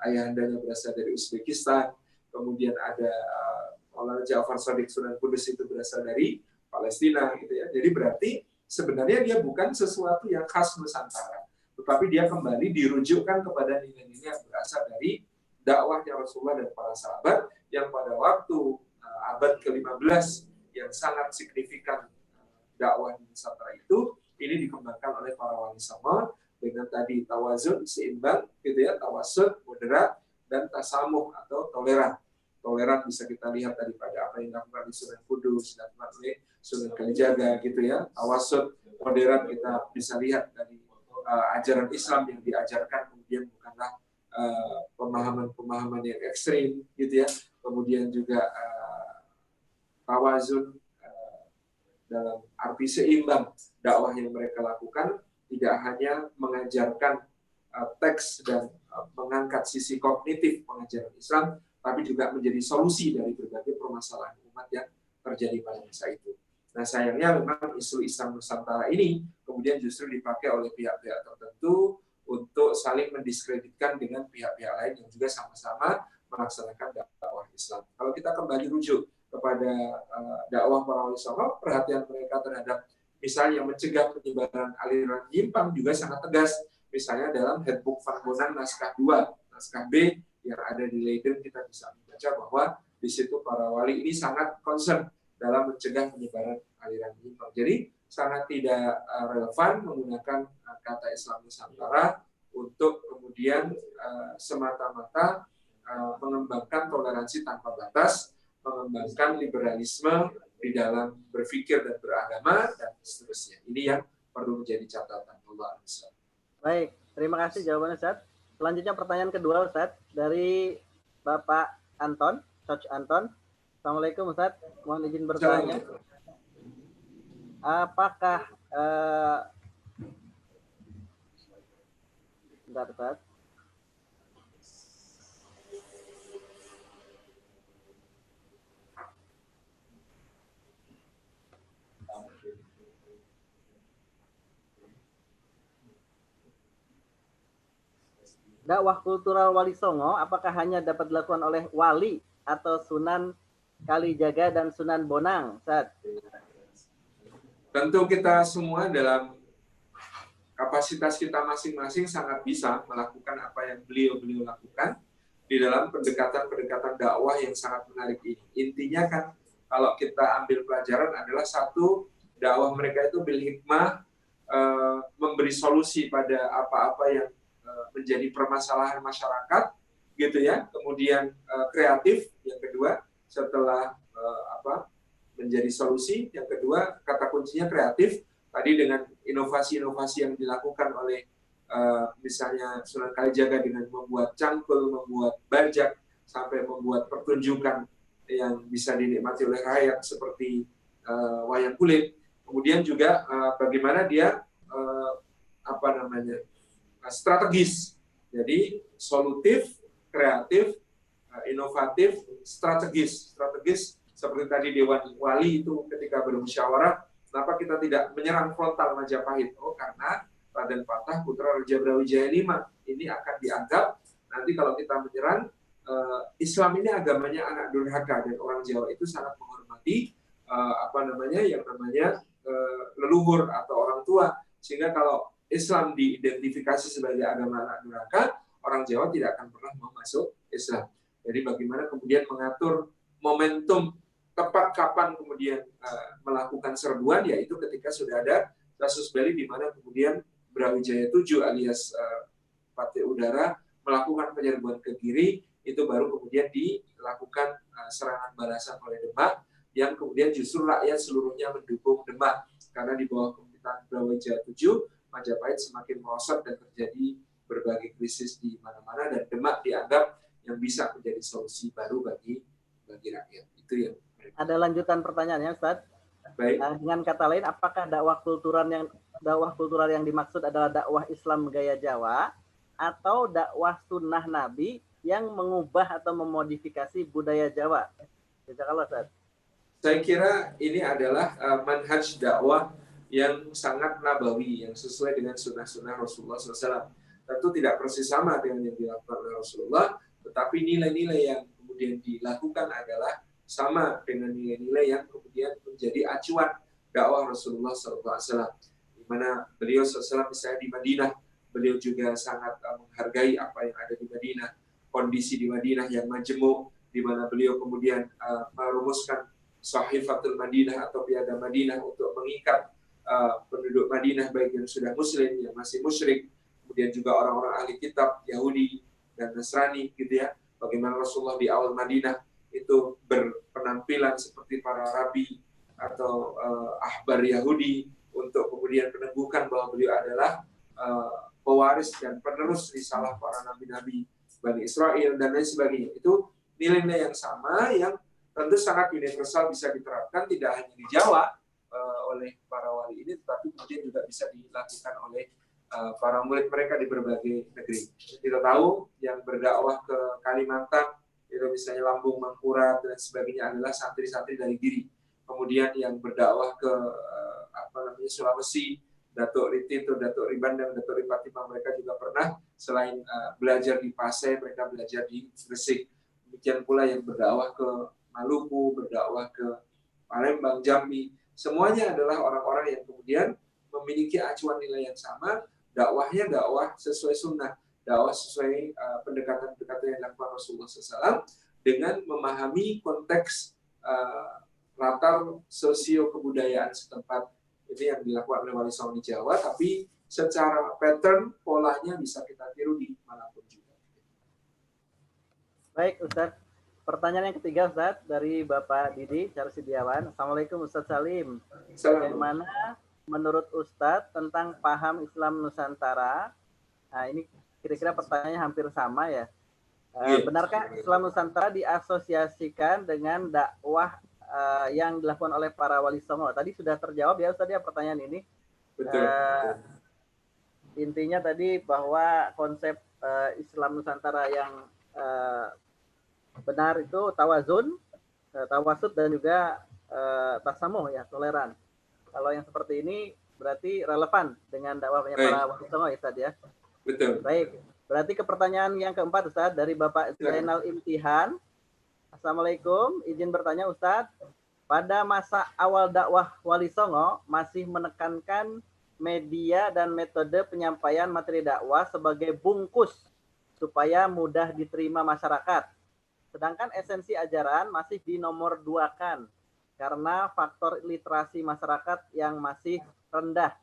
ayahandanya berasal dari Uzbekistan, kemudian ada Maulana Ja'far Shadiq Sunan Kudus itu berasal dari Palestina, gitu ya. Jadi berarti sebenarnya dia bukan sesuatu yang khas Nusantara, tetapi dia kembali dirujukkan kepada nilai-nilai yang berasal dari dakwahnya Rasulullah dan para sahabat yang pada waktu abad ke-15 yang sangat signifikan dakwah di Nusantara itu, ini dikembangkan oleh para wali songo dengan tadi tawazun, seimbang, gitu ya, tawasud, moderat, dan tasamuh atau toleran. Toleran bisa kita lihat tadi pada apa yang dilakukan di Sunan Kudus, dan Sunan Kalijaga, gitu ya. Tawasud, moderat kita bisa lihat dari ajaran Islam yang diajarkan, kemudian bukanlah pemahaman-pemahaman yang ekstrim, gitu ya. Kemudian juga tawazun dalam arti seimbang dakwah yang mereka lakukan, tidak hanya mengajarkan teks dan mengangkat sisi kognitif pengajaran Islam, tapi juga menjadi solusi dari berbagai permasalahan umat yang terjadi pada masa itu. Nah, sayangnya memang isu Islam Nusantara ini kemudian justru dipakai oleh pihak-pihak tertentu untuk saling mendiskreditkan dengan pihak-pihak lain yang juga sama-sama melaksanakan dakwah Islam. Kalau kita kembali rujuk kepada dakwah para wali songo, perhatian mereka terhadap misalnya mencegah penyebaran aliran nyimpang juga sangat tegas. Misalnya dalam Handbook Van Bonan naskah 2, naskah B yang ada di Leiden, kita bisa membaca bahwa di situ para wali ini sangat concern dalam mencegah penyebaran aliran nyimpang. Jadi sangat tidak relevan menggunakan kata Islam Nusantara untuk kemudian semata-mata mengembangkan toleransi tanpa batas, mengembangkan liberalisme di dalam berpikir dan beragama, dan seterusnya. Ini yang perlu menjadi catatan. Allah. Baik, terima kasih jawabannya, Ustaz. Selanjutnya pertanyaan kedua, Ustaz, dari Bapak Anton, Coach Anton. Assalamualaikum, Ustaz. Mohon izin bertanya. Apakah bentar, Ustaz. Dakwah kultural Wali Songo apakah hanya dapat dilakukan oleh wali atau Sunan Kalijaga dan Sunan Bonang, Ustaz? Tentu kita semua dalam kapasitas kita masing-masing sangat bisa melakukan apa yang beliau-beliau lakukan di dalam pendekatan-pendekatan dakwah yang sangat menarik ini. Intinya kan kalau kita ambil pelajaran adalah satu, dakwah mereka itu bil hikmah, memberi solusi pada apa-apa yang menjadi permasalahan masyarakat, gitu ya. Kemudian kreatif, yang kedua, setelah menjadi solusi, yang kedua kata kuncinya kreatif. Tadi dengan inovasi-inovasi yang dilakukan oleh misalnya Sunan Kalijaga dengan membuat cangkul, membuat bajak, sampai membuat pertunjukan yang bisa dinikmati oleh rakyat seperti wayang kulit. Kemudian juga bagaimana dia strategis. Jadi solutif, kreatif, inovatif, strategis. Strategis seperti tadi Dewan Wali itu ketika bermusyawarah, kenapa kita tidak menyerang frontal Majapahit? Oh, karena Raden Patah putra Raja Brawijaya V ini akan dianggap nanti kalau kita menyerang, Islam ini agamanya anak durhaka, dan orang Jawa itu sangat menghormati leluhur atau orang tua, sehingga kalau Islam diidentifikasi sebagai agama anak durhaka, orang Jawa tidak akan pernah mau masuk Islam. Jadi bagaimana kemudian mengatur momentum tepat kapan kemudian melakukan serbuan, yaitu ketika sudah ada casus belli di mana kemudian Brawijaya 7 alias Patih Udara melakukan penyerbuan ke kiri, itu baru kemudian dilakukan serangan balasan oleh Demak, yang kemudian justru rakyat seluruhnya mendukung Demak, karena di bawah pemerintahan Brawijaya 7 Majapahit semakin merosot dan terjadi berbagai krisis di mana-mana, dan Demak dianggap yang bisa menjadi solusi baru bagi rakyat. Itu yang ada lanjutan pertanyaannya, Ustaz. Baik. Dengan kata lain, apakah dakwah kultural yang dimaksud adalah dakwah Islam gaya Jawa atau dakwah sunnah Nabi yang mengubah atau memodifikasi budaya Jawa? Jazakallah, Ustaz. Saya kira ini adalah manhaj dakwah yang sangat nabawi, yang sesuai dengan sunnah-sunnah Rasulullah SAW. Tentu tidak persis sama dengan yang dilakukan oleh Rasulullah, tetapi nilai-nilai yang kemudian dilakukan adalah sama dengan nilai-nilai yang kemudian menjadi acuan dakwah Rasulullah SAW. Di mana beliau SAW misalnya di Madinah, beliau juga sangat menghargai apa yang ada di Madinah, kondisi di Madinah yang majemuk, di mana beliau kemudian merumuskan Sahifatul Madinah atau Piagam Madinah untuk mengikat penduduk Madinah baik yang sudah muslim, yang masih musyrik, kemudian juga orang-orang ahli kitab Yahudi dan Nasrani gitu ya. Bagaimana Rasulullah di awal Madinah itu berpenampilan seperti para rabi atau ahbar Yahudi untuk kemudian meneguhkan bahwa beliau adalah pewaris dan penerus risalah para nabi-nabi Bani Israel dan lain sebagainya. Itu nilai-nilai yang sama yang tentu sangat universal, bisa diterapkan tidak hanya di Jawa oleh para wali ini, tetapi kemudian juga bisa dilakukan oleh para murid mereka di berbagai negeri. Kita tahu yang berdakwah ke Kalimantan, itu misalnya Lambung Mangkurat dan sebagainya adalah santri-santri dari Giri. Kemudian yang berdakwah ke Sulawesi, Datuk Ritito, Datuk Ribandang, Datuk Ripatimang, mereka juga pernah selain belajar di Pasai, mereka belajar di Gresik. Demikian pula yang berdakwah ke Maluku, berdakwah ke Palembang, Jambi, semuanya adalah orang-orang yang kemudian memiliki acuan nilai yang sama, dakwahnya dakwah sesuai sunnah, dakwah sesuai pendekatan-pendekatan yang dilakukan Rasulullah SAW dengan memahami konteks latar sosio kebudayaan setempat. Ini yang dilakukan oleh Wali Songo di Jawa, tapi secara pattern polanya bisa kita tiru di manapun juga. Baik, Ustaz. Pertanyaan yang ketiga, Ustaz, dari Bapak Didi Carsidiawan. Assalamualaikum, Ustaz Salim. Bagaimana menurut Ustadz tentang paham Islam Nusantara? Nah, ini kira-kira pertanyaannya hampir sama ya. Benarkah Islam Nusantara diasosiasikan dengan dakwah yang dilakukan oleh para wali songo? Tadi sudah terjawab ya Ustadz ya pertanyaan ini. Betul. Intinya tadi bahwa konsep Islam Nusantara yang benar itu tawazun, tawasud dan juga tasamuh ya, toleran. Kalau yang seperti ini berarti relevan dengan dakwahnya para wali songo ya Ustaz ya. Betul. Baik. Berarti ke pertanyaan yang keempat Ustaz dari Bapak Zainal Imtihan. Assalamualaikum, izin bertanya Ustaz. Pada masa awal dakwah Wali Songo masih menekankan media dan metode penyampaian materi dakwah sebagai bungkus supaya mudah diterima masyarakat. Sedangkan esensi ajaran masih dinomorduakan karena faktor literasi masyarakat yang masih rendah.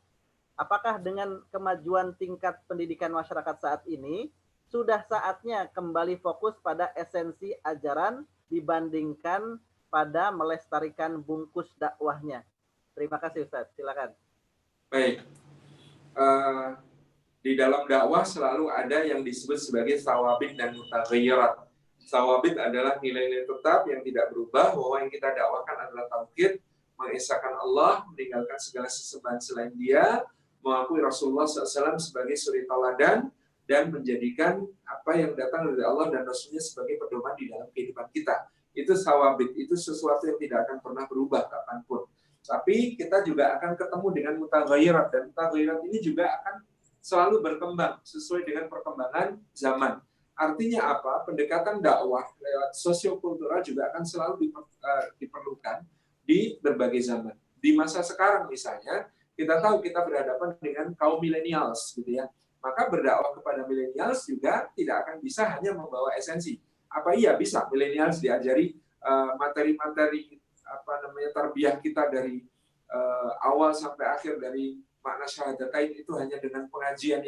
Apakah dengan kemajuan tingkat pendidikan masyarakat saat ini, sudah saatnya kembali fokus pada esensi ajaran dibandingkan pada melestarikan bungkus dakwahnya? Terima kasih Ustaz, silakan. Baik. Di dalam dakwah selalu ada yang disebut sebagai sawabit dan mutaghayyirat. Sawabit adalah nilai-nilai tetap yang tidak berubah, bahwa yang kita dakwakan adalah tauhid, mengesahkan Allah, meninggalkan segala sesembahan selain Dia, mengakui Rasulullah SAW sebagai suri tauladan, dan menjadikan apa yang datang dari Allah dan Rasulnya sebagai pedoman di dalam kehidupan kita. Itu sawabit, itu sesuatu yang tidak akan pernah berubah kapanpun. Tapi kita juga akan ketemu dengan mutaghayyirat, dan mutaghayyirat ini juga akan selalu berkembang sesuai dengan perkembangan zaman. Artinya apa? Pendekatan dakwah lewat sosiokultural juga akan selalu diperlukan di berbagai zaman. Di masa sekarang misalnya, kita tahu kita berhadapan dengan kaum millennials, gitu ya. Maka berdakwah kepada millennials juga tidak akan bisa hanya membawa esensi. Apa iya bisa millennials diajari materi-materi tarbiyah kita dari awal sampai akhir dari makna syahadatain itu hanya dengan pengajian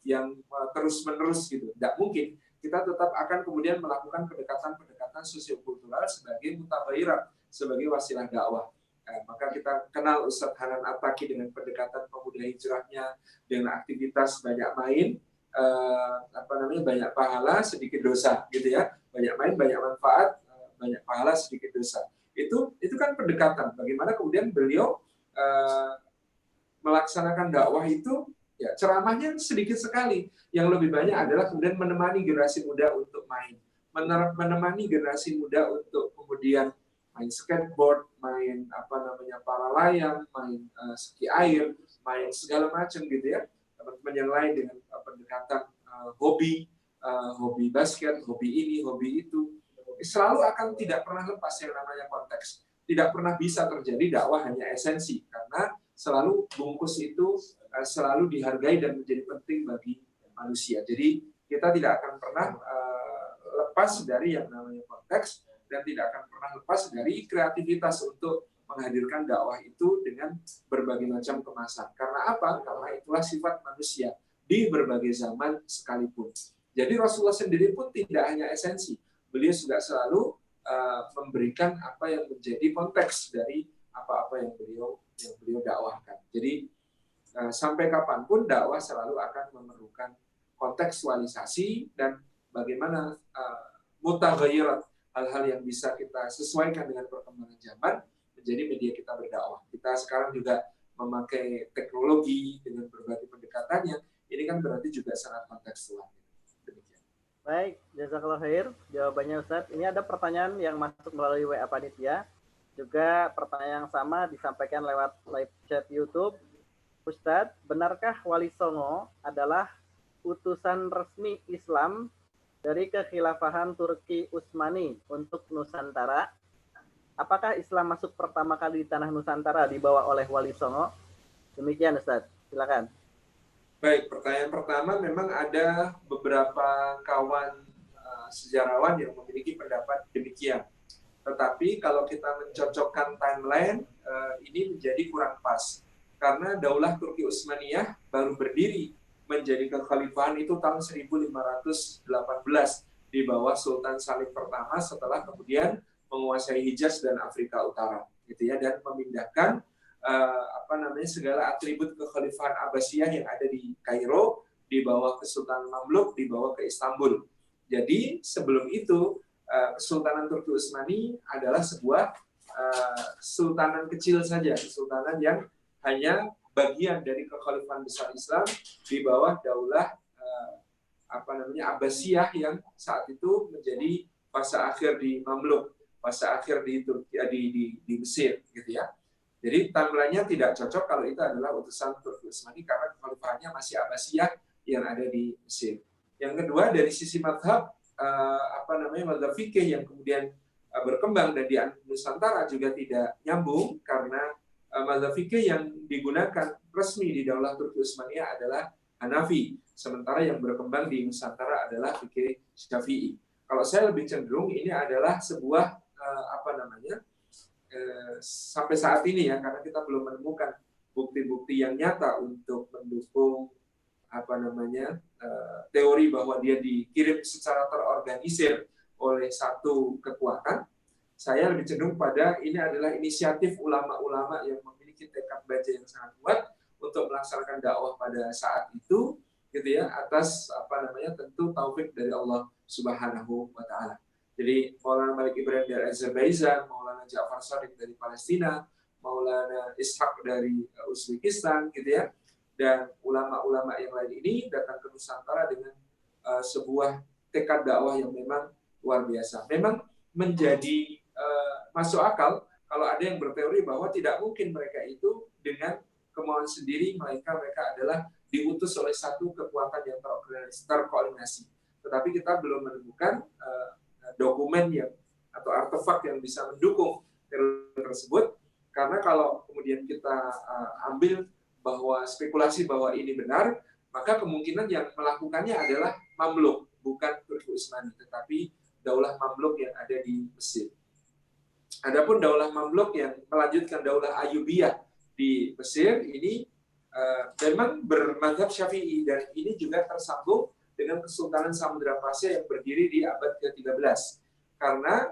yang terus-menerus gitu. Tidak mungkin. Kita tetap akan kemudian melakukan pendekatan sosiokultural sebagai mutaghayyirat, sebagai wasilah dakwah. Maka kita kenal Ustadz Hanan Attaqi dengan pendekatan pemuda hijrahnya, dengan aktivitas banyak main, banyak pahala sedikit dosa gitu ya, banyak main banyak manfaat, banyak pahala sedikit dosa. Itu kan pendekatan bagaimana kemudian beliau melaksanakan dakwah itu. Ya, ceramahnya sedikit sekali. Yang lebih banyak adalah kemudian menemani generasi muda untuk main, menemani generasi muda untuk kemudian main skateboard, main para layang, main ski air, main segala macam gitu ya. Teman-teman yang lain dengan pendekatan hobi basket, hobi ini, hobi itu, selalu akan tidak pernah lepas yang namanya konteks. Tidak pernah bisa terjadi dakwah hanya esensi, karena selalu bungkus itu selalu dihargai dan menjadi penting bagi manusia. Jadi kita tidak akan pernah lepas dari yang namanya konteks dan tidak akan pernah lepas dari kreativitas untuk menghadirkan dakwah itu dengan berbagai macam kemasan. Karena apa? Karena itulah sifat manusia di berbagai zaman sekalipun. Jadi Rasulullah sendiri pun tidak hanya esensi. Beliau juga selalu memberikan apa yang menjadi konteks dari apa-apa yang beliau dakwahkan. Jadi sampai kapanpun dakwah selalu akan memerlukan kontekstualisasi dan bagaimana mutaghayyirat, hal-hal yang bisa kita sesuaikan dengan perkembangan zaman menjadi media kita berdakwah. Kita sekarang juga memakai teknologi dengan berbagai pendekatannya. Ini kan berarti juga sangat kontekstual. Demikian. Baik, jazakallahu khair jawabannya Ustaz. Ini ada pertanyaan yang masuk melalui WA Panitia. Juga pertanyaan yang sama disampaikan lewat live chat YouTube. Ustadz, benarkah Wali Songo adalah utusan resmi Islam dari kekhilafahan Turki Utsmani untuk Nusantara? Apakah Islam masuk pertama kali di tanah Nusantara dibawa oleh Wali Songo? Demikian Ustadz, silakan. Baik, pertanyaan pertama, memang ada beberapa kawan sejarawan yang memiliki pendapat demikian. Tetapi kalau kita mencocokkan timeline, ini menjadi kurang pas. Karena Daulah Turki Utsmaniyah baru berdiri menjadi kekhalifahan itu tahun 1518 di bawah Sultan Salim pertama setelah kemudian menguasai Hijaz dan Afrika Utara, gitu ya, dan memindahkan segala atribut kekhalifahan Abbasiyah yang ada di Kairo di bawah Kesultanan Mamluk, dibawa ke Istanbul. Jadi sebelum itu Kesultanan Turki Utsmani adalah sebuah sultanan kecil saja, kesultanan yang hanya bagian dari kekhalifahan besar Islam di bawah daulah Abbasiyah yang saat itu menjadi fase akhir di Mamluk, fase akhir di Turki, di Mesir, gitu ya. Jadi timeline-nya tidak cocok kalau itu adalah utusan Turki Utsmani karena kekhalifahannya masih Abbasiyah yang ada di Mesir. Yang kedua, dari sisi madhab, madhab fikih yang kemudian berkembang dan di Nusantara juga tidak nyambung karena mazhab fikih yang digunakan resmi di Daulah Turki Utsmaniyah adalah Hanafi, sementara yang berkembang di Nusantara adalah fikih Syafi'i. Kalau saya lebih cenderung ini adalah sebuah sampai saat ini ya, karena kita belum menemukan bukti-bukti yang nyata untuk mendukung teori bahwa dia dikirim secara terorganisir oleh satu kekuatan. Saya lebih cenderung pada ini adalah inisiatif ulama-ulama yang memiliki tekad baja yang sangat kuat untuk melaksanakan dakwah pada saat itu, gitu ya, atas tentu taufik dari Allah Subhanahu wa taala. Jadi Maulana Malik Ibrahim dari Azerbaijan, Maulana Ja'far Shadiq dari Palestina, Maulana Ishaq dari Uzbekistan, gitu ya, dan ulama-ulama yang lain ini datang ke Nusantara dengan sebuah tekad dakwah yang memang luar biasa. Memang menjadi masuk akal kalau ada yang berteori bahwa tidak mungkin mereka itu dengan kemauan sendiri, melainkan mereka adalah diutus oleh satu kekuatan yang terkoordinasi. Tetapi kita belum menemukan dokumen yang atau artefak yang bisa mendukung teori tersebut, karena kalau kemudian kita ambil bahwa spekulasi bahwa ini benar, maka kemungkinan yang melakukannya adalah Mamluk, bukan Turki Utsmani, tetapi Daulah Mamluk yang ada di Mesir. Adapun Daulah Mamluk yang melanjutkan Daulah Ayyubiyah di Mesir ini memang bermadzhab Syafi'i, dan ini juga tersambung dengan Kesultanan Samudra Pasya yang berdiri di abad ke-13. Karena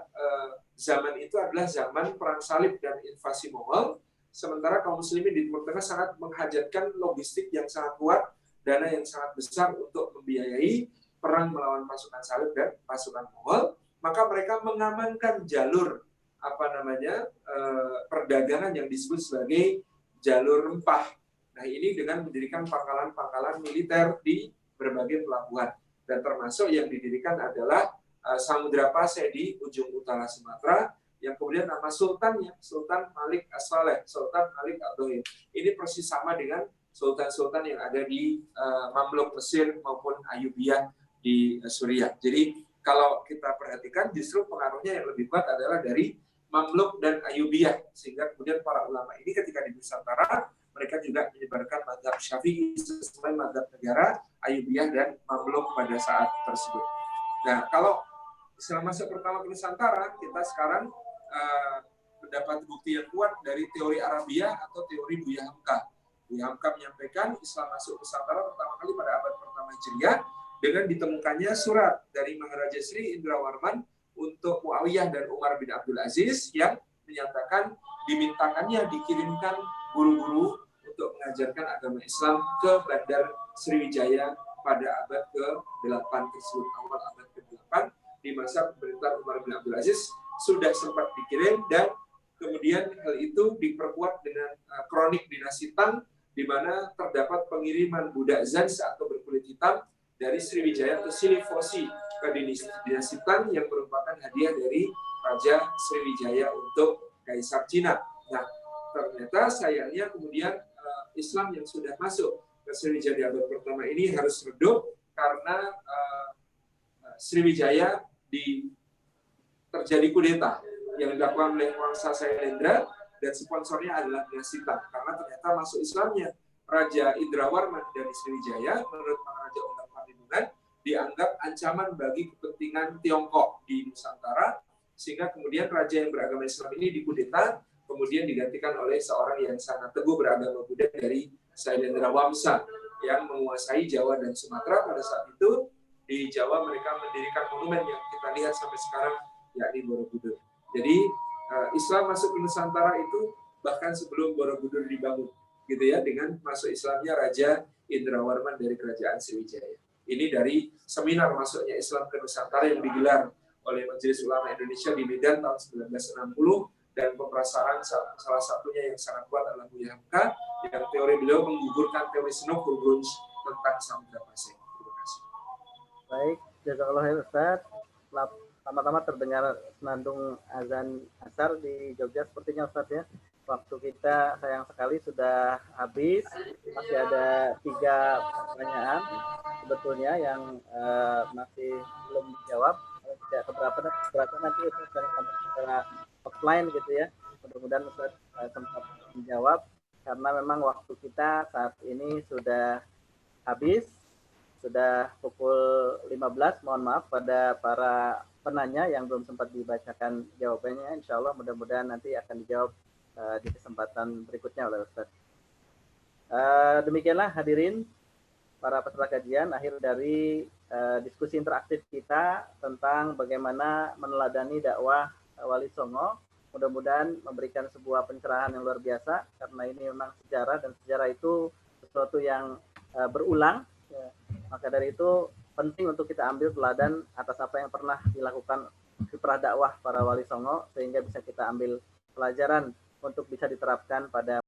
zaman itu adalah zaman perang salib dan invasi Mongol, sementara kaum muslimin di Timur Tengah sangat menghajatkan logistik yang sangat kuat, dana yang sangat besar untuk membiayai perang melawan pasukan salib dan pasukan Mongol. Maka mereka mengamankan jalur perdagangan yang disebut sebagai jalur rempah. Nah, ini dengan mendirikan pangkalan-pangkalan militer di berbagai pelabuhan, dan termasuk yang didirikan adalah Samudra Pasya di ujung utara Sumatera, yang kemudian nama sultannya Sultan Malik As-Saleh, Sultan Malik Abdul. Ini persis sama dengan sultan-sultan yang ada di Mamluk Mesir maupun Ayyubiyah di Suriah. Jadi kalau kita perhatikan, justru pengaruhnya yang lebih kuat adalah dari Mamluk dan Ayyubiyah, sehingga kemudian para ulama ini ketika di Nusantara mereka juga menyebarkan mazhab Syafi'i sesuai mazhab negara Ayyubiyah dan Mamluk pada saat tersebut. Nah, kalau Islam masuk pertama ke Nusantara, kita sekarang mendapat bukti yang kuat dari teori Arabiah atau teori Buya Hamka. Buya Hamka menyampaikan Islam masuk Nusantara pertama kali pada abad pertama Hijriah dengan ditemukannya surat dari Maharaja Sri Indrawarman untuk Muawiyah dan Umar bin Abdul Aziz yang menyatakan dimintakannya dikirimkan guru-guru untuk mengajarkan agama Islam ke Bandar Sriwijaya pada abad ke-8 tersebut, awal abad ke-8 di masa pemerintahan Umar bin Abdul Aziz sudah sempat dikirim, dan kemudian hal itu diperkuat dengan kronik dinasti Tang, di mana terdapat pengiriman budak Zanj atau berkulit hitam dari Sriwijaya ke Silifosi ke dinasti Tang yang merupakan hadiah dari Raja Sriwijaya untuk Kaisar Cina. Nah, ternyata sayangnya kemudian Islam yang sudah masuk ke Sriwijaya di abad pertama ini harus redup karena Sriwijaya terjadi kudeta yang dilakukan oleh Wangsa Sailendra, dan sponsornya adalah dinasti Tang. Karena ternyata masuk Islamnya Raja Indrawarman dari Sriwijaya menurut Maharaja Undang Parlindungan dianggap ancaman bagi kepentingan Tiongkok di Nusantara, sehingga kemudian raja yang beragama Islam ini dikudeta, kemudian digantikan oleh seorang yang sangat teguh beragama Buddha dari Sailendra Wangsa yang menguasai Jawa dan Sumatera. Pada saat itu di Jawa mereka mendirikan monumen yang kita lihat sampai sekarang, yakni Borobudur. Jadi Islam masuk ke Nusantara itu bahkan sebelum Borobudur dibangun, gitu ya, dengan masuk Islamnya Raja Indrawarman dari Kerajaan Sriwijaya. Ini dari seminar masuknya Islam ke Nusantara yang digelar oleh Majelis Ulama Indonesia di Medan tahun 1960, dan pemerasaran salah satunya yang sangat kuat adalah Buya Hamka, yang teori beliau menggugurkan teori Snowfall tentang Samudra Pasya. Terima kasih. Baik, jazakallah khair Ustaz. Pertama-tama terdengar senandung azan asar di Jogja sepertinya Ustaz ya. Waktu kita sayang sekali sudah habis, masih ada 3 pertanyaan sebetulnya yang masih belum dijawab. Tidak keberapa nanti Ustaz akan sampaikan secara offline gitu ya. Mudah-mudahan Ustaz sempat menjawab, karena memang waktu kita saat ini sudah habis, sudah pukul 15. Mohon maaf pada para penanya yang belum sempat dibacakan jawabannya. Insya Allah mudah-mudahan nanti akan dijawab di kesempatan berikutnya oleh Ustaz. Demikianlah hadirin para peserta kajian, akhir dari diskusi interaktif kita tentang bagaimana meneladani dakwah Wali Songo. Mudah-mudahan memberikan sebuah pencerahan yang luar biasa, karena ini memang sejarah, dan sejarah itu sesuatu yang berulang. Ya. Maka dari itu penting untuk kita ambil teladan atas apa yang pernah dilakukan kiprah dakwah para Wali Songo, sehingga bisa kita ambil pelajaran untuk bisa diterapkan pada